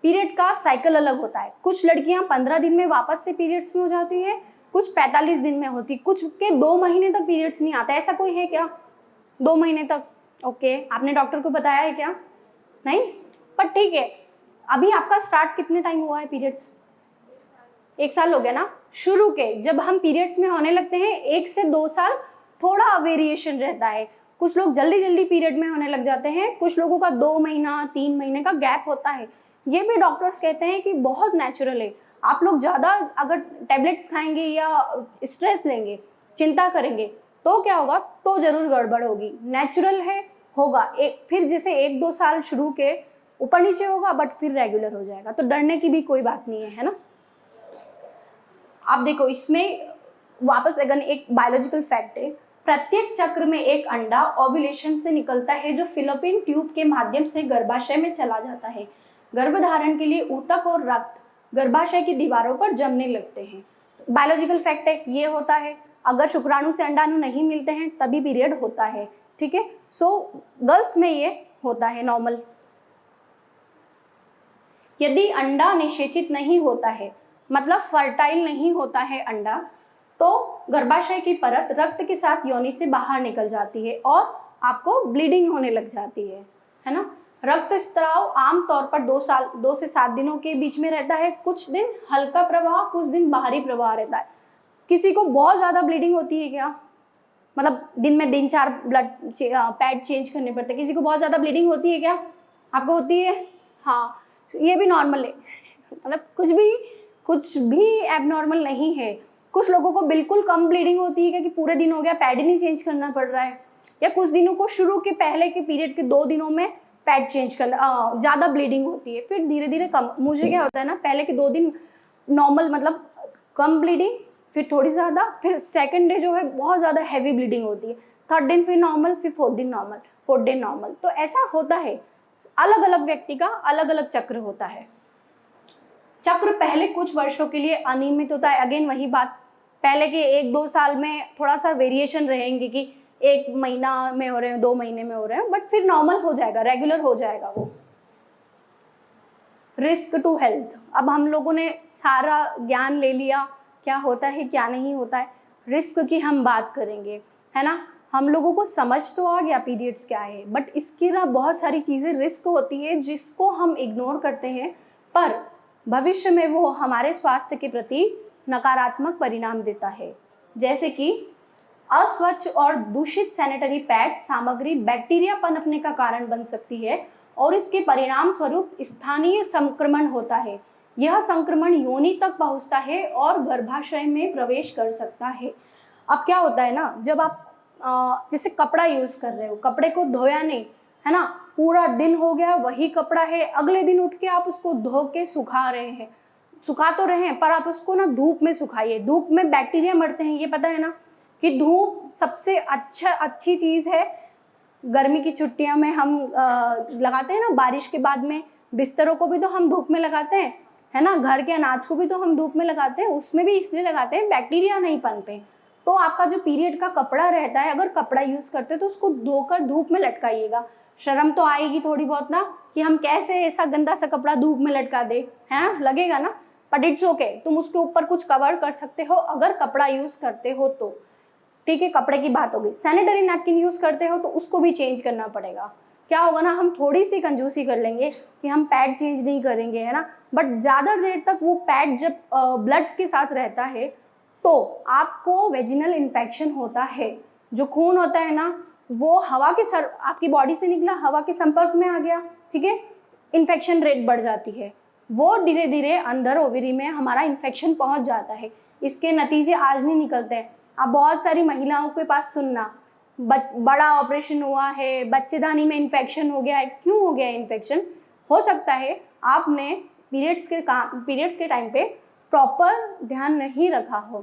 पीरियड का साइकिल अलग होता है। कुछ लड़कियां 15 दिन में वापस से पीरियड्स में हो जाती है, कुछ 45 दिन में होती, कुछ के 2 महीने तक पीरियड्स नहीं आता। ऐसा कोई है क्या? 2 महीने तक, ओके। आपने डॉक्टर को बताया है क्या? नहीं, पर ठीक है। अभी आपका स्टार्ट कितने टाइम हुआ है पीरियड्स? 1 साल हो गया ना शुरू के। जब हम पीरियड्स में होने लगते हैं 1 से 2 साल थोड़ा वेरिएशन रहता है। कुछ लोग जल्दी पीरियड में होने लग जाते हैं, कुछ लोगों का 2 महीना 3 महीने का गैप होता है। ये भी डॉक्टर्स कहते हैं कि बहुत नेचुरल है। आप लोग ज़्यादा अगर टैबलेट्स खाएंगे या स्ट्रेस लेंगे, चिंता करेंगे, तो क्या होगा? तो ज़रूर गड़बड़ होगी। नेचुरल है, होगा फिर जैसे 1-2 साल शुरू के ऊपर नीचे होगा, बट फिर रेगुलर हो जाएगा। तो डरने की भी कोई बात नहीं है ना। आप देखो, इसमें वापस अगर एक बायोलॉजिकल फैक्ट है, प्रत्येक चक्र में एक अंडा ओव्यूलेशन से निकलता है, जो फिलोपियन ट्यूब के माध्यम से गर्भाशय में चला जाता है। गर्भधारण के लिए ऊतक और रक्त गर्भाशय की दीवारों पर जमने लगते हैं। बायोलॉजिकल फैक्ट है, ये होता है। अगर शुक्राणु से अंडाणु नहीं मिलते हैं तभी पीरियड होता है, ठीक है। सो गर्ल्स में ये होता है नॉर्मल। यदि अंडा निषेचित नहीं होता है, मतलब फर्टाइल नहीं होता है अंडा, तो गर्भाशय की परत रक्त के साथ योनि से बाहर निकल जाती है और आपको ब्लीडिंग होने लग जाती है ना। रक्त स्त्राव आमतौर पर 2 से 7 दिनों के बीच में रहता है। कुछ दिन हल्का प्रवाह, कुछ दिन बाहरी प्रवाह रहता है। किसी को बहुत ज़्यादा ब्लीडिंग होती है क्या? मतलब दिन में 3-4 ब्लड पैड चेंज करने पड़ते हैं। किसी को बहुत ज़्यादा ब्लीडिंग होती है क्या? आपको होती है? हाँ, ये भी नॉर्मल है। मतलब कुछ भी एबनॉर्मल नहीं है। कुछ लोगों को बिल्कुल कम ब्लीडिंग होती है कि पूरे दिन हो गया पैड ही नहीं चेंज करना पड़ रहा है, या कुछ दिनों को शुरू के पहले के पीरियड के 2 दिनों में पैड चेंज करना, ज़्यादा ब्लीडिंग होती है, फिर धीरे धीरे कम। मुझे क्या होता है ना, पहले के 2 दिन नॉर्मल, मतलब कम ब्लीडिंग, फिर थोड़ी ज़्यादा, फिर सेकंड डे जो है बहुत ज़्यादा हैवी ब्लीडिंग होती है, थर्ड दिन फिर नॉर्मल, फिर फोर्थ डे नॉर्मल। तो ऐसा होता है, अलग अलग व्यक्ति का अलग अलग चक्र होता है। चक्र पहले कुछ वर्षों के लिए अनियमित होता है। अगेन वही बात, पहले के 1-2 साल में थोड़ा सा वेरिएशन रहेंगे कि 1 महीना में हो रहे हैं, 2 महीने में हो रहे हैं, बट फिर नॉर्मल हो जाएगा, रेगुलर हो जाएगा वो। रिस्क टू हेल्थ, अब हम लोगों ने सारा ज्ञान ले लिया, क्या होता है क्या नहीं होता है। रिस्क की हम बात करेंगे, है ना। हम लोगों को समझ तो आ गया पीरियड्स क्या है, बट इसकी ना बहुत सारी चीज़ें रिस्क होती है जिसको हम इग्नोर करते हैं, पर भविष्य में वो हमारे स्वास्थ्य के प्रति नकारात्मक परिणाम देता है। जैसे कि अस्वच्छ और दूषित सैनिटरी पैड सामग्री बैक्टीरिया पनपने का कारण बन सकती है और इसके परिणाम स्वरूप स्थानीय संक्रमण होता है। यह संक्रमण योनि तक पहुंचता है और गर्भाशय में प्रवेश कर सकता है। अब क्या होता है ना, जब आप जैसे कपड़ा यूज़ कर रहे हो, कपड़े को धोया नहीं है ना, पूरा दिन हो गया वही कपड़ा है, अगले दिन उठ के आप उसको धो के सुखा रहे हैं, सुखा तो रहे हैं पर आप उसको ना धूप में सुखाइए। धूप में बैक्टीरिया मरते हैं, ये पता है ना कि धूप सबसे अच्छी चीज़ है। गर्मी की छुट्टियों में हम लगाते हैं ना, बारिश के बाद में बिस्तरों को भी तो हम धूप में लगाते हैं, है ना, घर के अनाज को भी तो हम धूप में लगाते हैं, उसमें भी इसलिए लगाते हैं बैक्टीरिया नहीं पनपे। तो आपका जो पीरियड का कपड़ा रहता है, अगर कपड़ा यूज़ करते हैं तो उसको धोकर धूप में लटकाइएगा। शर्म तो आएगी थोड़ी बहुत ना कि हम कैसे ऐसा गंदा सा कपड़ा धूप में लटका दे, हैं, लगेगा ना, बट इट्स ओके, तुम उसके ऊपर कुछ कवर कर सकते हो अगर कपड़ा यूज़ करते हो तो, ठीक है। कपड़े की बात होगी। सैनिटरी नैपकिन यूज़ करते हो तो उसको भी चेंज करना पड़ेगा। क्या होगा ना, हम थोड़ी सी कंजूसी कर लेंगे कि हम पैड चेंज नहीं करेंगे, है ना, बट ज़्यादा देर तक वो पैड जब ब्लड के साथ रहता है तो आपको वेजिनल इन्फेक्शन होता है। जो खून होता है ना वो हवा के आपकी बॉडी से निकला, हवा के संपर्क में आ गया, ठीक है, इन्फेक्शन रेट बढ़ जाती है, वो धीरे धीरे अंदर ओवरी में हमारा इन्फेक्शन पहुंच जाता है। इसके नतीजे आज नहीं निकलते हैं। अब बहुत सारी महिलाओं के पास सुनना, बड़ा ऑपरेशन हुआ है, बच्चेदानी में इन्फेक्शन हो गया है। क्यों हो गया है इन्फेक्शन? हो सकता है आपने पीरियड्स के टाइम पे प्रॉपर ध्यान नहीं रखा हो,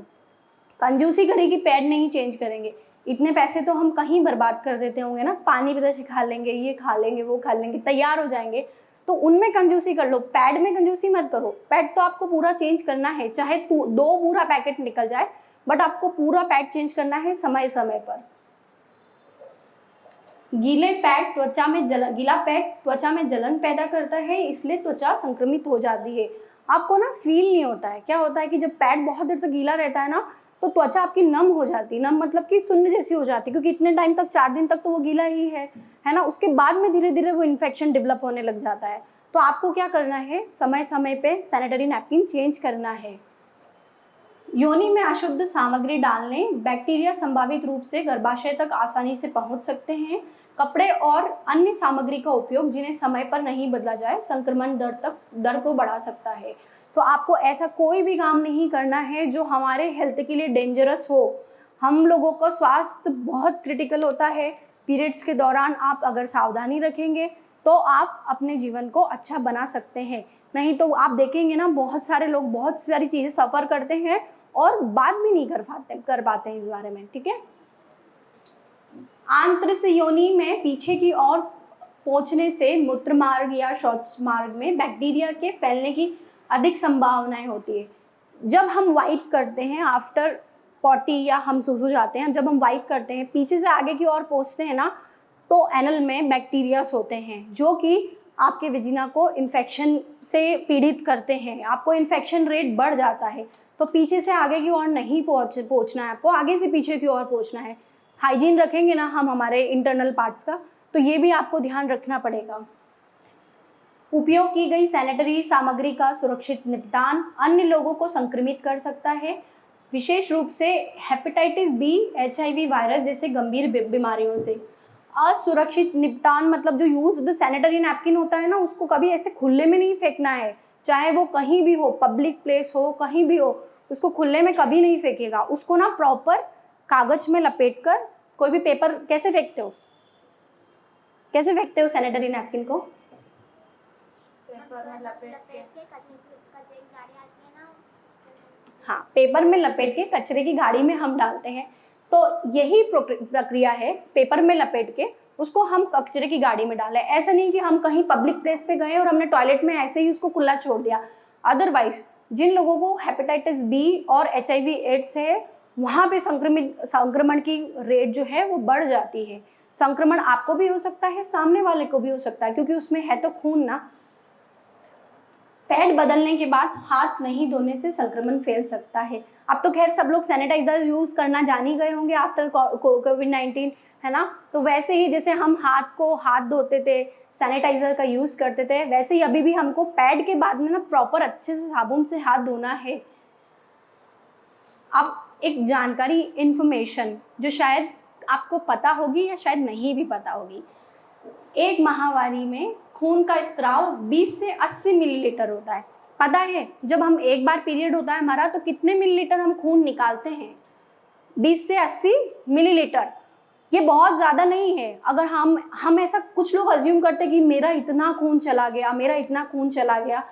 कंजूसी करी कि पैड नहीं चेंज करेंगे। इतने पैसे तो हम कहीं बर्बाद कर देते होंगे ना, पानी पे से खा लेंगे, ये खा लेंगे, वो खा लेंगे, तैयार हो जाएंगे, तो उनमें कंजूसी कर लो, पैड में कंजूसी मत करो। पैड तो आपको पूरा चेंज करना है, चाहे 2 पूरा पैकेट निकल जाए, बट आपको पूरा पैड चेंज करना है समय समय पर। गीला पैड त्वचा में जलन पैदा करता है, इसलिए त्वचा संक्रमित हो जाती है। आपको ना फील नहीं होता है। क्या होता है कि जब पैड बहुत देर तक गीला रहता है ना तो त्वचा आपकी नम हो जाती है, नम मतलब कि सुन्न जैसी हो जाती है, क्योंकि इतने टाइम तक 4 दिन तक तो वो गीला ही है ना। उसके बाद में धीरे धीरे वो इन्फेक्शन डेवलप होने लग जाता है। तो आपको क्या करना है, समय समय पे सैनिटरी नैपकिन चेंज करना है। योनि में अशुद्ध सामग्री डालने बैक्टीरिया संभावित रूप से गर्भाशय तक आसानी से पहुंच सकते हैं। कपड़े और अन्य सामग्री का उपयोग जिन्हें समय पर नहीं बदला जाए संक्रमण दर को बढ़ा सकता है। तो आपको ऐसा कोई भी काम नहीं करना है जो हमारे हेल्थ के लिए डेंजरस हो। हम लोगों को स्वास्थ्य बहुत क्रिटिकल होता है। पीरियड्स के दौरान आप अगर सावधानी रखेंगे तो आप अपने जीवन को अच्छा बना सकते हैं। नहीं तो आप देखेंगे ना, बहुत सारे लोग बहुत सारी चीज़ें सफ़र करते हैं और बात भी नहीं कर पाते हैं इस बारे में, ठीक है। आंत्र से योनि में पीछे की ओर पहुंचने से मूत्र मार्ग या शौच मार्ग में बैक्टीरिया के फैलने की अधिक संभावनाएं होती है। जब हम वाइप करते हैं आफ्टर पॉटी या हम सुसु जाते हैं, जब हम वाइप करते हैं पीछे से आगे की ओर पहुंचते हैं ना, तो एनल में बैक्टीरियास होते हैं जो कि आपके वेजिना को इन्फेक्शन से पीड़ित करते हैं। आपको इन्फेक्शन रेट बढ़ जाता है। तो पीछे से आगे की ओर नहीं पहुंचना है, आपको आगे से पीछे की ओर पहुंचना है। हाइजीन रखेंगे ना हम हमारे इंटरनल पार्ट्स का, तो ये भी आपको ध्यान रखना पड़ेगा। उपयोग की गई सैनिटरी सामग्री का सुरक्षित निपटान अन्य लोगों को संक्रमित कर सकता है, विशेष रूप से हेपेटाइटिस बी, HIV वायरस जैसे गंभीर बीमारियों से। असुरक्षित निपटान मतलब जो यूज्ड सैनिटरी नैपकिन होता है ना, उसको कभी ऐसे खुले में नहीं फेंकना है, चाहे वो कहीं भी हो, पब्लिक प्लेस हो, कहीं भी हो, उसको खुले में कभी नहीं फेंकेगा। उसको ना प्रॉपर कागज में लपेटकर, कोई भी पेपर कैसे फेंकते हो सैनिटरी नैपकिन को? हाँ, पेपर में लपेट के कचरे की गाड़ी में हम डालते हैं। तो यही प्रक्रिया है, पेपर में लपेट के उसको हम कचरे की गाड़ी में डालें। ऐसा नहीं कि हम कहीं पब्लिक प्लेस पे गए और हमने टॉयलेट में ऐसे ही उसको खुला छोड़ दिया। अदरवाइज जिन लोगों को हेपेटाइटिस बी और HIV एड्स है, वहाँ पे संक्रमण की रेट जो है वो बढ़ जाती है। संक्रमण आपको भी हो सकता है, सामने वाले को भी हो सकता है, क्योंकि उसमें है तो खून ना। पैड बदलने के बाद हाथ नहीं धोने से संक्रमण फैल सकता है। अब तो खैर सब लोग सैनिटाइजर यूज़ करना जान ही गए होंगे आफ्टर कोविड-19, है ना। तो वैसे ही जैसे हम हाथ धोते थे, सैनिटाइजर का यूज़ करते थे, वैसे ही अभी भी हमको पैड के बाद में ना प्रॉपर अच्छे से साबुन से हाथ धोना है। अब एक जानकारी, इन्फॉर्मेशन जो शायद आपको पता होगी या शायद नहीं भी पता होगी। एक माहवारी में खून का स्त्राव 20 से 80 मिलीलीटर होता है। पता है जब हम एक बार पीरियड होता है हमारा तो कितने मिलीलीटर हम खून निकालते हैं? 20 से 80 मिलीलीटर। ये बहुत ज़्यादा नहीं है। अगर हम ऐसा, कुछ लोग अज्यूम करते हैं कि मेरा इतना खून चला गया, मेरा इतना खून चला गया।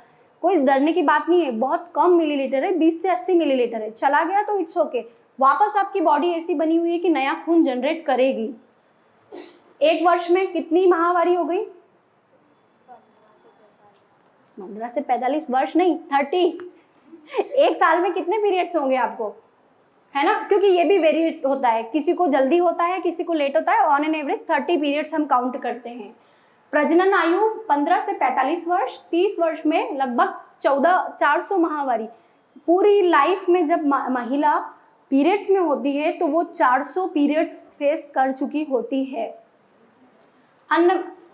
कोई डरने की बात नहीं है, बहुत कम मिलीलीटर है, 20 से 80 मिलीलीटर है। चला गया तो इट्स ओके, वापस आपकी बॉडी ऐसी बनी हुई है कि नया खून जनरेट करेगी। एक वर्ष में कितनी माहवारी हो गई? 15 से 45 वर्ष नहीं, 30। एक साल में कितने पीरियड्स होंगे आपको, है ना? क्योंकि ये भी वेरी होता है, किसी को जल्दी होता है, किसी को लेट होता है। ऑन एन एवरेज 30 पीरियड्स हम काउंट करते हैं। प्रजनन आयु 15 से 45 वर्ष, 30 वर्ष में लगभग 400 माहवारी। पूरी लाइफ में जब महिला पीरियड्स में होती है तो वो 400 पीरियड्स फेस कर चुकी होती है।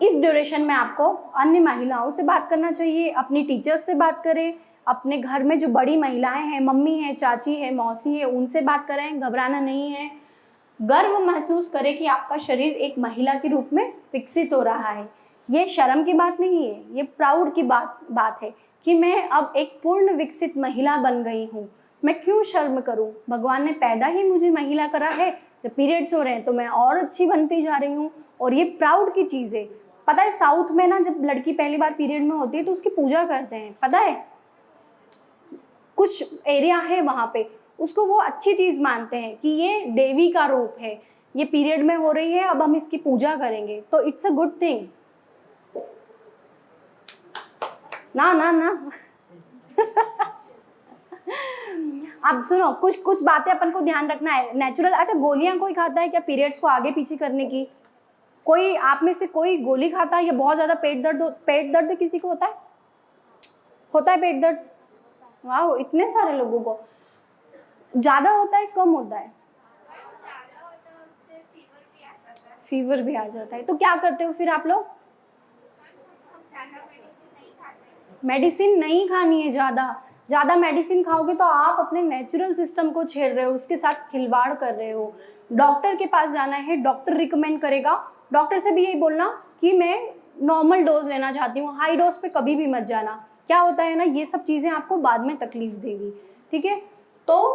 इस ड्यूरेशन में आपको अन्य महिलाओं से बात करना चाहिए, अपनी टीचर्स से बात करें, अपने घर में जो बड़ी महिलाएं हैं, मम्मी है, चाची है, मौसी है, उनसे बात करें। घबराना नहीं है, गर्व महसूस करें कि आपका शरीर एक महिला के रूप में विकसित हो रहा है। ये शर्म की बात नहीं है, ये प्राउड की बात है कि मैं अब एक पूर्ण विकसित महिला बन गई हूँ। मैं क्यों शर्म करूँ? भगवान ने पैदा ही मुझे महिला करा है। जब पीरियड्स हो रहे हैं तो मैं और अच्छी बनती जा रही हूँ, और ये प्राउड की चीज़ है। पता है साउथ में ना, जब लड़की पहली बार पीरियड में होती है तो उसकी पूजा करते हैं। पता है कुछ एरिया है वहाँ पे, उसको वो अच्छी चीज़ मानते हैं कि ये देवी का रूप है, ये पीरियड में हो रही है, अब हम इसकी पूजा करेंगे, तो इट्स अ गुड थिंग। ना ना ना अब सुनो, कुछ बातें अपन को ध्यान रखना है। नेचुरल, अच्छा गोलियां कोई खाता है क्या पीरियड्स को आगे पीछे करने की? कोई आप में से कोई गोली खाता है? या बहुत ज़्यादा पेट दर्द किसी को होता है? होता है पेट दर्द? वाह, इतने सारे लोगों को। ज़्यादा होता है कम होता है? फीवर भी आ जाता है। तो क्या करते हो फिर आप लोग? मेडिसिन नहीं खानी है। ज़्यादा मेडिसिन खाओगे तो आप अपने नेचुरल सिस्टम को छेड़ रहे हो, उसके साथ खिलवाड़ कर रहे हो। डॉक्टर के पास जाना है, डॉक्टर रिकमेंड करेगा। डॉक्टर से भी यही बोलना कि मैं नॉर्मल डोज लेना चाहती हूँ, हाई डोज पे कभी भी मत जाना। क्या होता है ना, ये सब चीज़ें आपको बाद में तकलीफ देगी, ठीक है? तो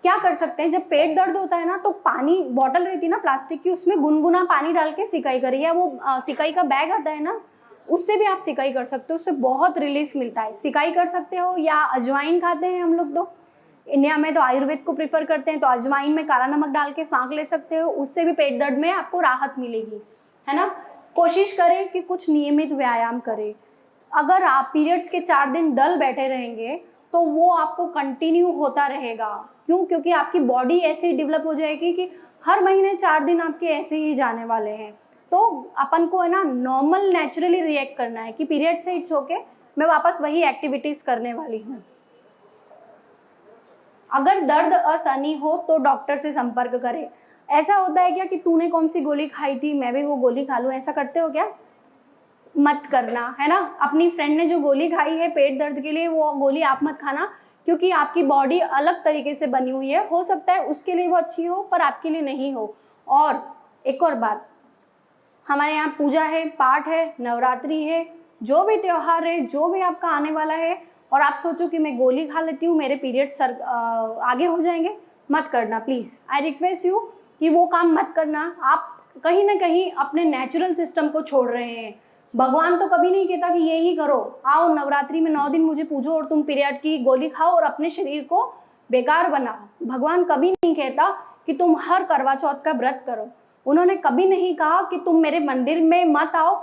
क्या कर सकते हैं, जब पेट दर्द होता है ना तो पानी, बॉटल रहती है ना प्लास्टिक की, उसमें गुनगुना पानी डाल के सिकाई करिए, या वो सिकाई का बैग आता है ना, उससे भी आप सिकाई कर सकते हो। उससे बहुत रिलीफ मिलता है। सिकाई कर सकते हो, या अजवाइन खाते हैं हम लोग, तो इंडिया में तो आयुर्वेद को प्रेफर करते हैं, तो अजवाइन में काला नमक डाल के फाँक ले सकते हो, उससे भी पेट दर्द में आपको राहत मिलेगी, है ना। कोशिश करें कि कुछ नियमित व्यायाम करें। अगर आप पीरियड्स के 4 दिन डल बैठे रहेंगे तो वो आपको कंटिन्यू होता रहेगा। क्यों? क्योंकि आपकी बॉडी ऐसी डेवलप हो जाएगी कि हर महीने 4 दिन आपके ऐसे ही जाने वाले हैं। तो अपन को है ना नॉर्मल नेचुरली रिएक्ट करना है कि पीरियड से इट्स ओके, मैं वापस वही एक्टिविटीज़ करने वाली हूँ। अगर दर्द असहनीय हो तो डॉक्टर से संपर्क करें। ऐसा होता है क्या कि तूने कौन सी गोली खाई थी, मैं भी वो गोली खा लूँ, ऐसा करते हो क्या? मत करना, है ना। अपनी फ्रेंड ने जो गोली खाई है पेट दर्द के लिए, वो गोली आप मत खाना, क्योंकि आपकी बॉडी अलग तरीके से बनी हुई है। हो सकता है उसके लिए वो अच्छी हो पर आपके लिए नहीं हो। और एक और बात, हमारे यहाँ पूजा है, पाठ है, नवरात्रि है, जो भी त्यौहार है, जो भी आपका आने वाला है, और आप सोचो कि मैं गोली खा लेती हूँ, मेरे पीरियड्स आगे हो जाएंगे, मत करना प्लीज़। आई रिक्वेस्ट यू कि वो काम मत करना। आप कहीं ना कहीं अपने नेचुरल सिस्टम को छोड़ रहे हैं। भगवान तो कभी नहीं कहता कि यही करो, आओ नवरात्रि में 9 दिन मुझे पूजो और तुम पीरियड की गोली खाओ और अपने शरीर को बेकार बनाओ। भगवान कभी नहीं कहता कि तुम हर करवा चौथ का व्रत करो। उन्होंने कभी नहीं कहा कि तुम मेरे मंदिर में मत आओ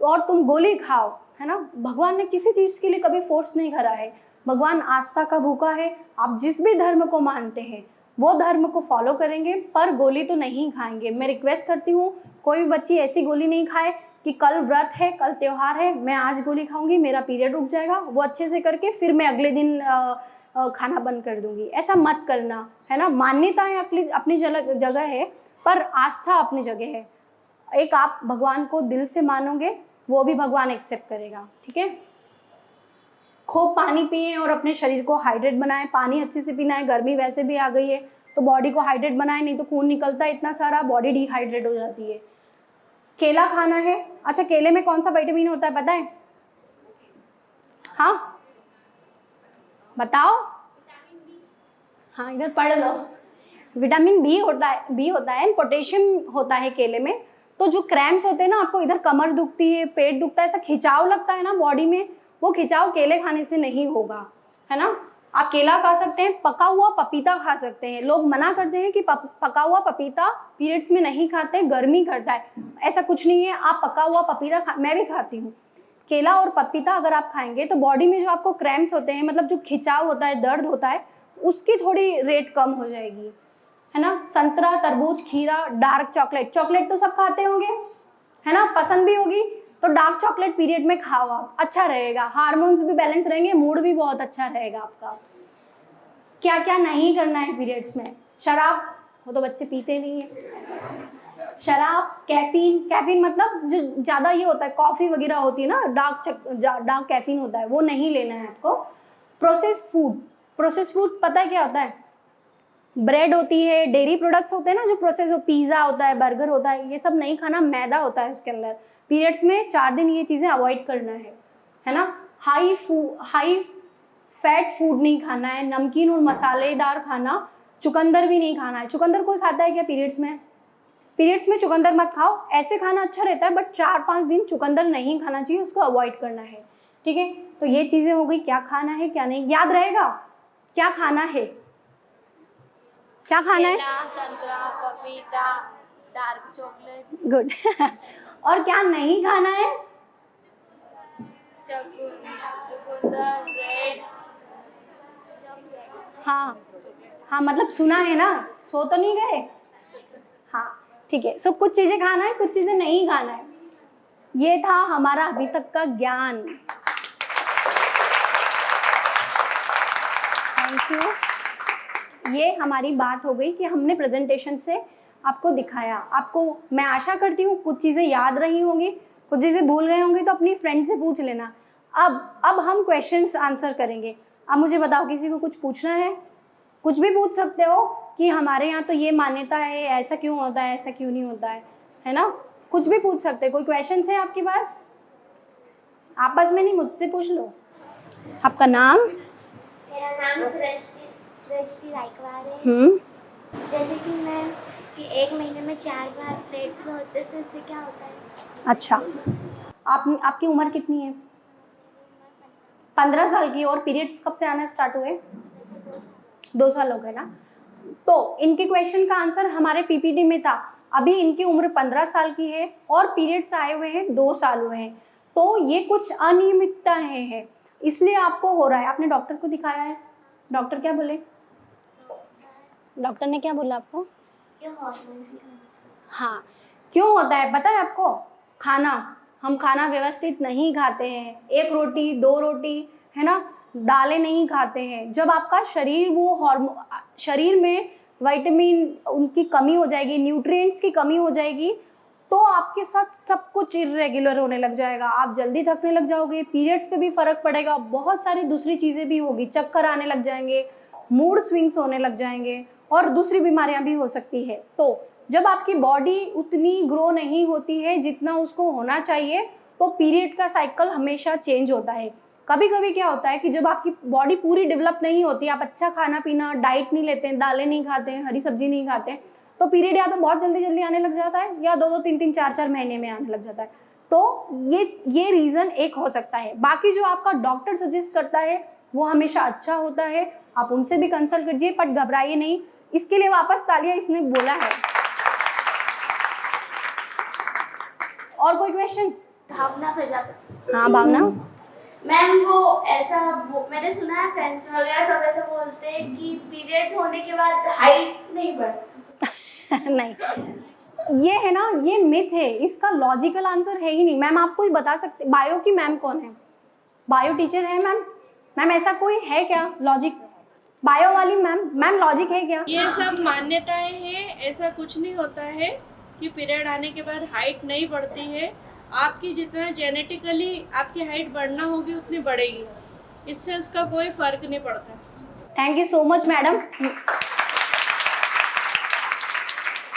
और तुम गोली खाओ, है ना। भगवान ने किसी चीज़ के लिए कभी फोर्स नहीं करा है। भगवान आस्था का भूखा है। आप जिस भी धर्म को मानते हैं वो धर्म को फॉलो करेंगे, पर गोली तो नहीं खाएंगे। मैं रिक्वेस्ट करती हूँ कोई भी बच्ची ऐसी गोली नहीं खाए कि कल व्रत है, कल त्योहार है, मैं आज गोली खाऊंगी, मेरा पीरियड रुक जाएगा, वो अच्छे से करके फिर मैं अगले दिन खाना बंद कर दूंगी। ऐसा मत करना, है ना। मान्यताएं अपनी जगह है, पर आस्था अपनी जगह है। एक आप भगवान को दिल से मानोगे, वो भी भगवान एक्सेप्ट करेगा, ठीक है। खूब पानी पिए और अपने शरीर को हाइड्रेट बनाएं। पानी अच्छे से पीना है, गर्मी वैसे भी आ गई है तो बॉडी को हाइड्रेट बनाएं, नहीं तो खून निकलता है इतना सारा, बॉडी डिहाइड्रेट हो जाती है। केला खाना है। अच्छा, केले में कौन सा विटामिन होता है पता है? हाँ बताओ। हाँ इधर पढ़ लो। विटामिन बी होता है, पोटेशियम होता है केले में। तो जो क्रैम्प्स होते हैं ना, आपको इधर कमर दुखती है, पेट दुखता है, ऐसा खिंचाव लगता है ना बॉडी में, वो खिंचाव केले खाने से नहीं होगा, है ना। आप केला खा सकते हैं, पका हुआ पपीता खा सकते हैं। लोग मना करते हैं कि पका हुआ पपीता पीरियड्स में नहीं खाते, गर्मी करता है। ऐसा कुछ नहीं है, आप पका हुआ पपीता मैं भी खाती हूँ। केला और पपीता अगर आप खाएंगे तो बॉडी में जो आपको क्रैम्प्स होते हैं, मतलब जो खिंचाव होता है, दर्द होता है, उसकी थोड़ी रेट कम हो जाएगी, है ना। संतरा, तरबूज, खीरा, डार्क चॉकलेट तो सब खाते होंगे, है ना, पसंद भी होगी। तो डार्क चॉकलेट पीरियड में खाओ आप, अच्छा रहेगा, हार्मोन्स भी बैलेंस रहेंगे, मूड भी बहुत अच्छा रहेगा आपका। क्या क्या नहीं करना है पीरियड्स में? शराब, वो तो बच्चे पीते नहीं है। शराब, कैफीन मतलब जो ज़्यादा ये होता है, कॉफ़ी वगैरह होती है ना, डार्क कैफीन होता है, वो नहीं लेना है आपको। प्रोसेस्ड फूड पता है क्या होता है? ब्रेड होती है, डेयरी प्रोडक्ट्स होते हैं ना जो प्रोसेस हो, पिज़्ज़ा होता है, बर्गर होता है, ये सब नहीं खाना, मैदा होता है इसके अंदर। पीरियड्स में 4 दिन ये चीज़ें अवॉइड करना है ना। हाई फैट फूड नहीं खाना है, नमकीन और मसालेदार खाना, चुकंदर भी नहीं खाना है। चुकंदर कोई खाता है क्या पीरियड्स में? पीरियड्स में चुकंदर मत खाओ, ऐसे खाना अच्छा रहता है, बट 4-5 दिन चुकंदर नहीं खाना चाहिए, उसको अवॉइड करना है, ठीक है। तो ये चीज़ें हो गई, क्या खाना है क्या नहीं, याद रहेगा क्या खाना है, क्या खाना है? संतरा, पपीता, डार्क चॉकलेट। गुड। और क्या नहीं खाना है? चुकंदर, ब्रेड। हाँ मतलब सुना है ना, सो तो नहीं गए। हाँ ठीक है। सो कुछ चीज़ें खाना है, कुछ चीज़ें नहीं खाना है। ये था हमारा अभी तक का ज्ञान। Thank you. ये हमारी बात हो गई कि हमने प्रेजेंटेशन से आपको दिखाया। आपको मैं आशा करती हूँ कुछ चीज़ें याद रही होंगी, कुछ चीज़ें भूल गए होंगे तो अपनी फ्रेंड से पूछ लेना। अब हम क्वेश्चंस आंसर करेंगे। अब मुझे बताओ, किसी को कुछ पूछना है? कुछ भी पूछ सकते हो कि हमारे यहाँ तो ये मान्यता है, ऐसा क्यों होता है, ऐसा क्यों नहीं होता है ना। कुछ भी पूछ सकते हैं। कोई क्वेश्चन है आपके पास? आपस में नहीं, मुझसे पूछ लो। आपका नाम? मेरा नाम सृष्टि रायकवार है। जैसे कि एक महीने में 4 बार पीरियड्स होते तो इससे क्या होता है? अच्छा, आपकी उम्र कितनी है? 15 साल की। और पीरियड्स कब से आना स्टार्ट हुए? 2 साल हो गए ना। तो इनके क्वेश्चन का आंसर हमारे पीपीटी में था। अभी इनकी उम्र 15 साल की है और पीरियड्स आए हुए हैं 2 साल हुए हैं। तो ये कुछ अनियमितता है, इसलिए आपको हो रहा है। आपने डॉक्टर को दिखाया है? डॉक्टर क्या बोले? डॉक्टर ने क्या बोला आपको? हाँ, क्यों होता है पता है आपको? हम खाना व्यवस्थित नहीं खाते हैं। 1 रोटी 2 रोटी, है ना, दालें नहीं खाते हैं। जब आपका शरीर में विटामिन उनकी कमी हो जाएगी, न्यूट्रिएंट्स की कमी हो जाएगी, तो आपके साथ सब कुछ इर्रेगुलर होने लग जाएगा। आप जल्दी थकने लग जाओगे, पीरियड्स पे भी फर्क पड़ेगा, बहुत सारी दूसरी चीज़ें भी होगी, चक्कर आने लग जाएंगे, मूड स्विंग्स होने लग जाएंगे और दूसरी बीमारियां भी हो सकती है। तो जब आपकी बॉडी उतनी ग्रो नहीं होती है जितना उसको होना चाहिए, तो पीरियड का साइकिल हमेशा चेंज होता है। कभी कभी क्या होता है कि जब आपकी बॉडी पूरी डेवलप नहीं होती, आप अच्छा खाना पीना, डाइट नहीं लेते हैं, दालें नहीं खाते हैं, हरी सब्जी नहीं खाते हैं, तो पीरियड या तो बहुत जल्दी आने लग जाता है या 2-2, 3-3, 4-4 महीने में आने लग जाता है। तो ये रीज़न एक हो सकता है। बाकी जो आपका डॉक्टर सजेस्ट करता है वो हमेशा अच्छा होता है, आप उनसे भी कंसल्ट कीजिए, बट घबराइए नहीं। इसके लिए वापस तालियां इसने बोला है। और कोई क्वेश्चन? भावना प्रजापति। हाँ भावना मैम, मैंने सुना है फ्रेंड्स वगैरह सब ऐसे बोलते हैं कि पीरियड्स होने के बाद हाइट नहीं बढ़ती। नहीं, ये है ना, ये मिथ है, इसका लॉजिकल आंसर है ही नहीं। मैम आपको ही बता सकते, बायो की मैम कौन है? बायो टीचर है मैम? मैम ऐसा कोई है क्या लॉजिक? बायो वाली मैम लॉजिक है क्या? ये सब मान्यताएं हैं, ऐसा कुछ नहीं होता है कि पीरियड आने के बाद हाइट नहीं बढ़ती है। आपकी जितना जेनेटिकली आपकी हाइट बढ़ना होगी उतनी बढ़ेगी, इससे उसका कोई फर्क नहीं पड़ता। Thank you so much madam.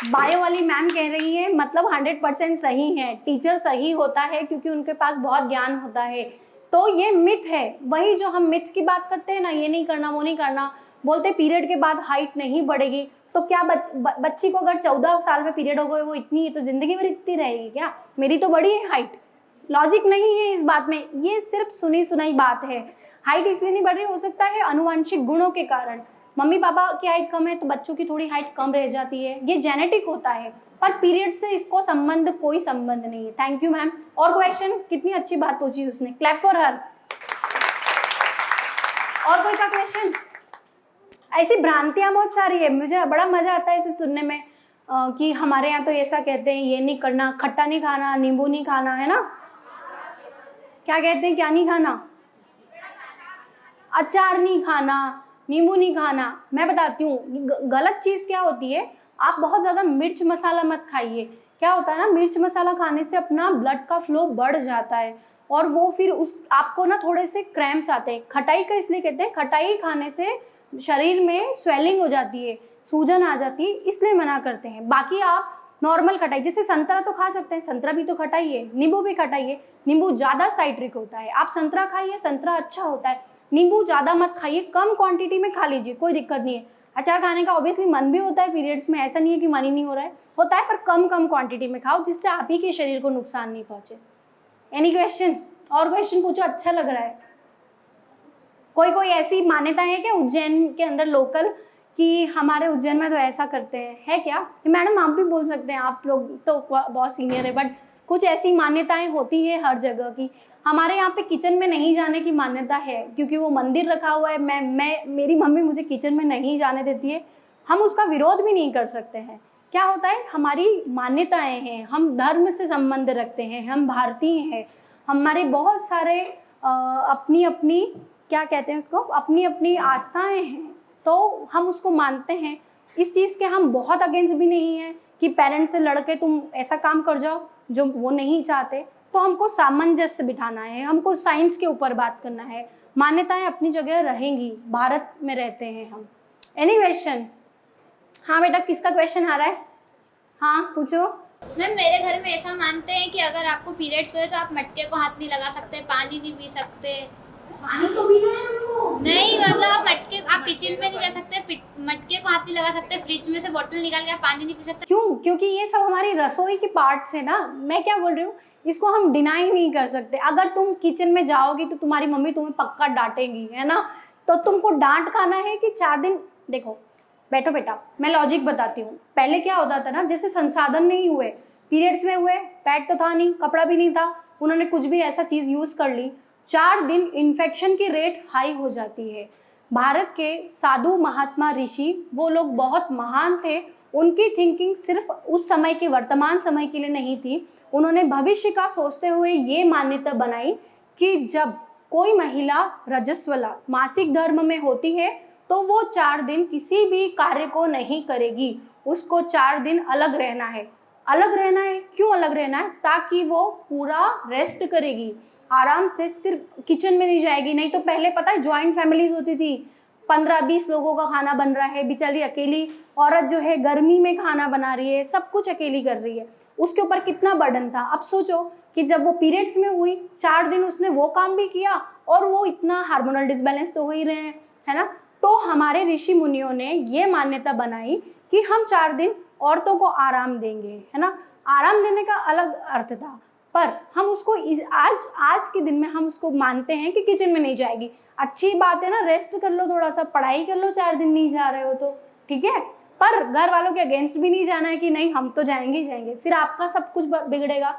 Bio वाली मैम कह रही है, मतलब 100% सही है, टीचर सही होता है क्योंकि उनके पास बहुत ज्ञान होता है। तो ये मिथ है, वही जो हम मिथ की बात करते हैं ना, ये नहीं करना वो नहीं करना, बोलते पीरियड के बाद हाइट नहीं बढ़ेगी, तो क्या बच्ची को अगर 14 साल में पीरियड हो गए, वो इतनी है तो जिंदगी भर इतनी रहेगी क्या? मेरी तो बड़ी है हाइट। लॉजिक नहीं है इस बात में, ये सिर्फ सुनी सुनाई बात है। हाइट इसलिए नहीं बढ़ रही, हो सकता है अनुवांशिक गुणों के कारण, मम्मी पापा की हाइट कम है तो बच्चों की थोड़ी हाइट कम रह जाती है, ये जेनेटिक होता है, पर पीरियड से इसको कोई संबंध नहीं है। Thank you ma'am. और क्वेश्चन? कितनी अच्छी बात पूछी उसने, क्लैप फॉर हर। और कोई का क्वेश्चन? ऐसी भ्रांतियां बहुत सारी है, मुझे बड़ा मजा आता है इसे सुनने में कि हमारे यहाँ तो ऐसा कहते हैं, ये नहीं करना, खट्टा नहीं खाना, नींबू नहीं खाना, है ना? क्या कहते हैं, क्या नहीं खाना? अचार नहीं खाना, नींबू नहीं खाना। मैं बताती हूँ गलत चीज़ क्या होती है, आप बहुत ज़्यादा मिर्च मसाला मत खाइए। क्या होता है ना, मिर्च मसाला खाने से अपना ब्लड का फ्लो बढ़ जाता है और वो फिर आपको ना थोड़े से क्रैम्प्स आते हैं। खटाई का इसलिए कहते हैं, खटाई खाने से शरीर में स्वेलिंग हो जाती है, सूजन आ जाती है, इसलिए मना करते हैं। बाकी आप नॉर्मल खटाई, जैसे संतरा तो खा सकते हैं, संतरा भी तो खटाई है, नींबू भी खटाई है, नींबू ज़्यादा साइट्रिक होता है, आप संतरा खाइए, संतरा अच्छा होता है। नींबू ज़्यादा मत खाइए, कम क्वांटिटी में खा लीजिए, कोई दिक्कत नहीं है। अचार खाने का ऑब्वियसली मन भी होता है पीरियड्स में, ऐसा नहीं है कि मन ही नहीं हो रहा है, होता है, पर कम क्वांटिटी में खाओ जिससे आप ही के शरीर को नुकसान नहीं पहुँचे। Any question? और क्वेश्चन पूछो, अच्छा लग रहा है। कोई ऐसी मान्यता है क्या उज्जैन के अंदर लोकल, कि हमारे उज्जैन में तो ऐसा करते हैं, है क्या? मैडम आप भी बोल सकते हैं, आप लोग तो बहुत सीनियर है, बट कुछ ऐसी मान्यताएं होती है हर जगह की। हमारे यहाँ पे किचन में नहीं जाने की मान्यता है, क्योंकि वो मंदिर रखा हुआ है। मेरी मम्मी मुझे किचन में नहीं जाने देती है, हम उसका विरोध भी नहीं कर सकते हैं। क्या होता है, हमारी मान्यताएं हैं, हम धर्म से संबंध रखते हैं, हम भारतीय हैं, हमारे बहुत सारे अपनी अपनी क्या कहते हैं उसको, अपनी अपनी आस्थाएं हैं, तो हम उसको मानते हैं। इस चीज़ के हम बहुत अगेंस्ट भी नहीं हैं कि पेरेंट्स से लड़के तुम ऐसा काम कर जाओ जो वो नहीं चाहते। तो हमको सामंजस्य बिठाना है, हमको साइंस के ऊपर बात करना है। मान्यताएं अपनी जगह रहेंगी, भारत में रहते हैं हम। Any question? हाँ बेटा, किसका क्वेश्चन आ रहा है? हाँ पूछो। मैम मेरे घर में ऐसा मानते हैं कि अगर आपको पीरियड्स हुए तो आप मटके को हाथ नहीं लगा सकते, पानी नहीं पी सकते। पानी तो पीना है हमको। नहीं मतलब आप किचन में नहीं जा सकते, मटके को हाथ नहीं लगा सकते, फ्रिज में से बोतल निकाल के आप पानी नहीं पी सकते। क्यों? क्योंकि ये सब हमारी रसोई की पार्ट्स है ना। मैं क्या बोल रही हूँ, इसको हम डिनाई नहीं कर सकते। अगर तुम किचन में जाओगी तो तुम्हारी मम्मी तुम्हें पक्का डांटेगी, है ना? तो तुमको डांट खाना है कि 4 दिन। देखो बैठो बेटा, मैं लॉजिक बताती हूँ। पहले क्या होता था ना, जैसे संसाधन नहीं हुए, पीरियड्स में हुए, पैड तो था नहीं, कपड़ा भी नहीं था, उन्होंने कुछ भी ऐसा चीज़ यूज़ कर ली, 4 दिन इन्फेक्शन की रेट हाई हो जाती है। भारत के साधु महात्मा ऋषि, वो लोग बहुत महान थे। उनकी थिंकिंग सिर्फ उस समय के वर्तमान समय के लिए नहीं थी, उन्होंने भविष्य का सोचते हुए ये मान्यता बनाई कि जब कोई महिला रजस्वला मासिक धर्म में होती है तो वो 4 दिन किसी भी कार्य को नहीं करेगी, उसको 4 दिन अलग रहना है। अलग रहना है, क्यों अलग रहना है? ताकि वो पूरा रेस्ट करेगी, आराम से, सिर्फ किचन में नहीं जाएगी। नहीं तो पहले पता है जॉइंट फैमिलीज होती थी, 15-20 लोगों का खाना बन रहा है, बेचारी अकेली औरत जो है गर्मी में खाना बना रही है, सब कुछ अकेली कर रही है, उसके ऊपर कितना बर्डन था। अब सोचो कि जब वो पीरियड्स में हुई, 4 दिन उसने वो काम भी किया और वो इतना हार्मोनल डिसबैलेंस तो हो ही रहे हैं, है ना? तो हमारे ऋषि मुनियों ने ये मान्यता बनाई कि हम 4 दिन औरतों को आराम देंगे, है ना? आराम देने का अलग अर्थ था, पर हम उसको आज के दिन में हम उसको मानते हैं कि किचन में नहीं जाएगी। अच्छी बात है ना, रेस्ट कर लो, थोड़ा सा पढ़ाई कर लो, 4 दिन नहीं जा रहे हो तो ठीक है, पर घर वालों के अगेंस्ट भी नहीं जाना है कि नहीं हम तो जाएंगे ही जाएंगे, फिर आपका सब कुछ बिगड़ेगा।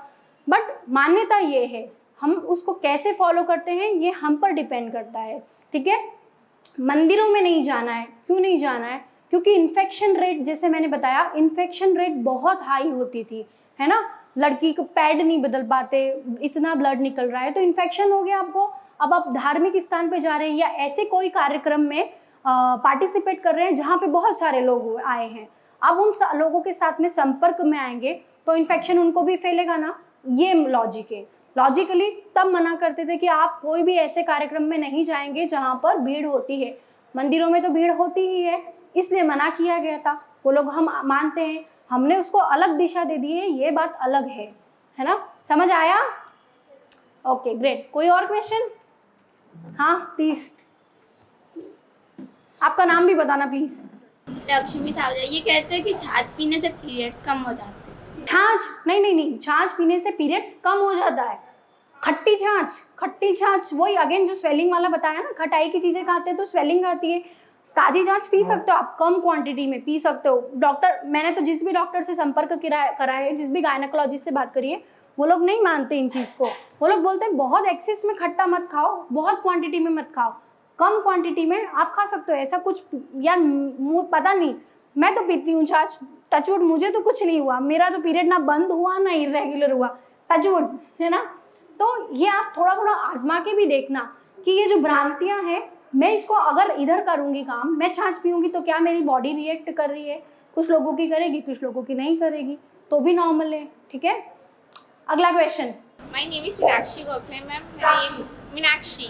बट मान्यता ये है, हम उसको कैसे फॉलो करते हैं ये हम पर डिपेंड करता है, ठीक है? मंदिरों में नहीं जाना है, क्यों नहीं जाना है? क्योंकि इन्फेक्शन रेट, जैसे मैंने बताया, इन्फेक्शन रेट बहुत हाई होती थी, है ना। लड़की को पैड नहीं बदल पाते, इतना ब्लड निकल रहा है तो इन्फेक्शन हो गया आपको। अब आप धार्मिक स्थान पे जा रहे हैं या ऐसे कोई कार्यक्रम में पार्टिसिपेट कर रहे हैं जहाँ पे बहुत सारे लोग आए हैं, अब उन लोगों के साथ में संपर्क में आएंगे तो इन्फेक्शन उनको भी फैलेगा ना। ये लॉजिक है। लॉजिकली तब मना करते थे कि आप कोई भी ऐसे कार्यक्रम में नहीं जाएंगे जहाँ पर भीड़ होती है। मंदिरों में तो भीड़ होती ही है, इसलिए मना किया गया था। वो लोग हम मानते हैं, हमने उसको अलग दिशा दे दी है, ये बात अलग है ना। समझ आया? Okay great. कोई और क्वेश्चन? हाँ प्लीज, आपका नाम भी बताना प्लीज। लक्ष्मी था। ये कहते हैं कि छाछ पीने से पीरियड्स कम हो जाते हैं। छाछ? नहीं, छाछ पीने से पीरियड्स कम हो जाता है। खट्टी छाछ वही अगेन जो स्वेलिंग वाला बताया ना, खटाई की चीज़ें खाते हैं तो स्वेलिंग आती है। ताज़ी छाछ पी सकते हो आप, कम क्वांटिटी में पी सकते हो। डॉक्टर, मैंने तो जिस भी डॉक्टर से संपर्क करा है, जिस भी गायनेकोलॉजिस्ट से बात करी है, वो लोग नहीं मानते इन चीज़ को। वो लोग बोलते हैं बहुत एक्सेस में खट्टा मत खाओ, बहुत क्वांटिटी में मत खाओ, कम क्वांटिटी में आप खा सकते हो। ऐसा कुछ यार पता नहीं, मैं तो पीती हूँ छाछ, टचवुड, मुझे तो कुछ नहीं हुआ, मेरा तो पीरियड ना बंद हुआ ना इरेगुलर हुआ, टचवुड, है ना। तो ये आप थोड़ा थोड़ा आजमा के भी देखना कि ये जो भ्रांतियाँ हैं, मैं इसको अगर इधर करूँगी काम, मैं छाछ पीऊँगी तो क्या मेरी बॉडी रिएक्ट कर रही है, कुछ लोगों की करेगी, कुछ लोगों की नहीं करेगी, तो भी नॉर्मल है, ठीक है। अगला question. My name is Meenakshi Gokhale ma'am. Meenakshi.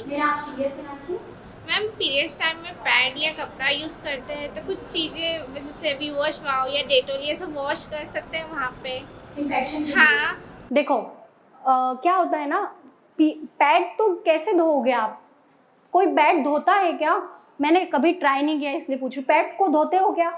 Ma'am periods time में पैड या कपड़ा यूज़ करते हैं तो कुछ चीज़ें जैसे वी वॉश वाओ या डेटोल ये सब वॉश कर सकते हैं वहाँ पे? हाँ देखो क्या होता है ना, पैड तो कैसे धोओगे आप? कोई पैड धोता है क्या? मैंने कभी ट्राई नहीं किया इसलिए पूछूं। पैड को धोते हो क्या?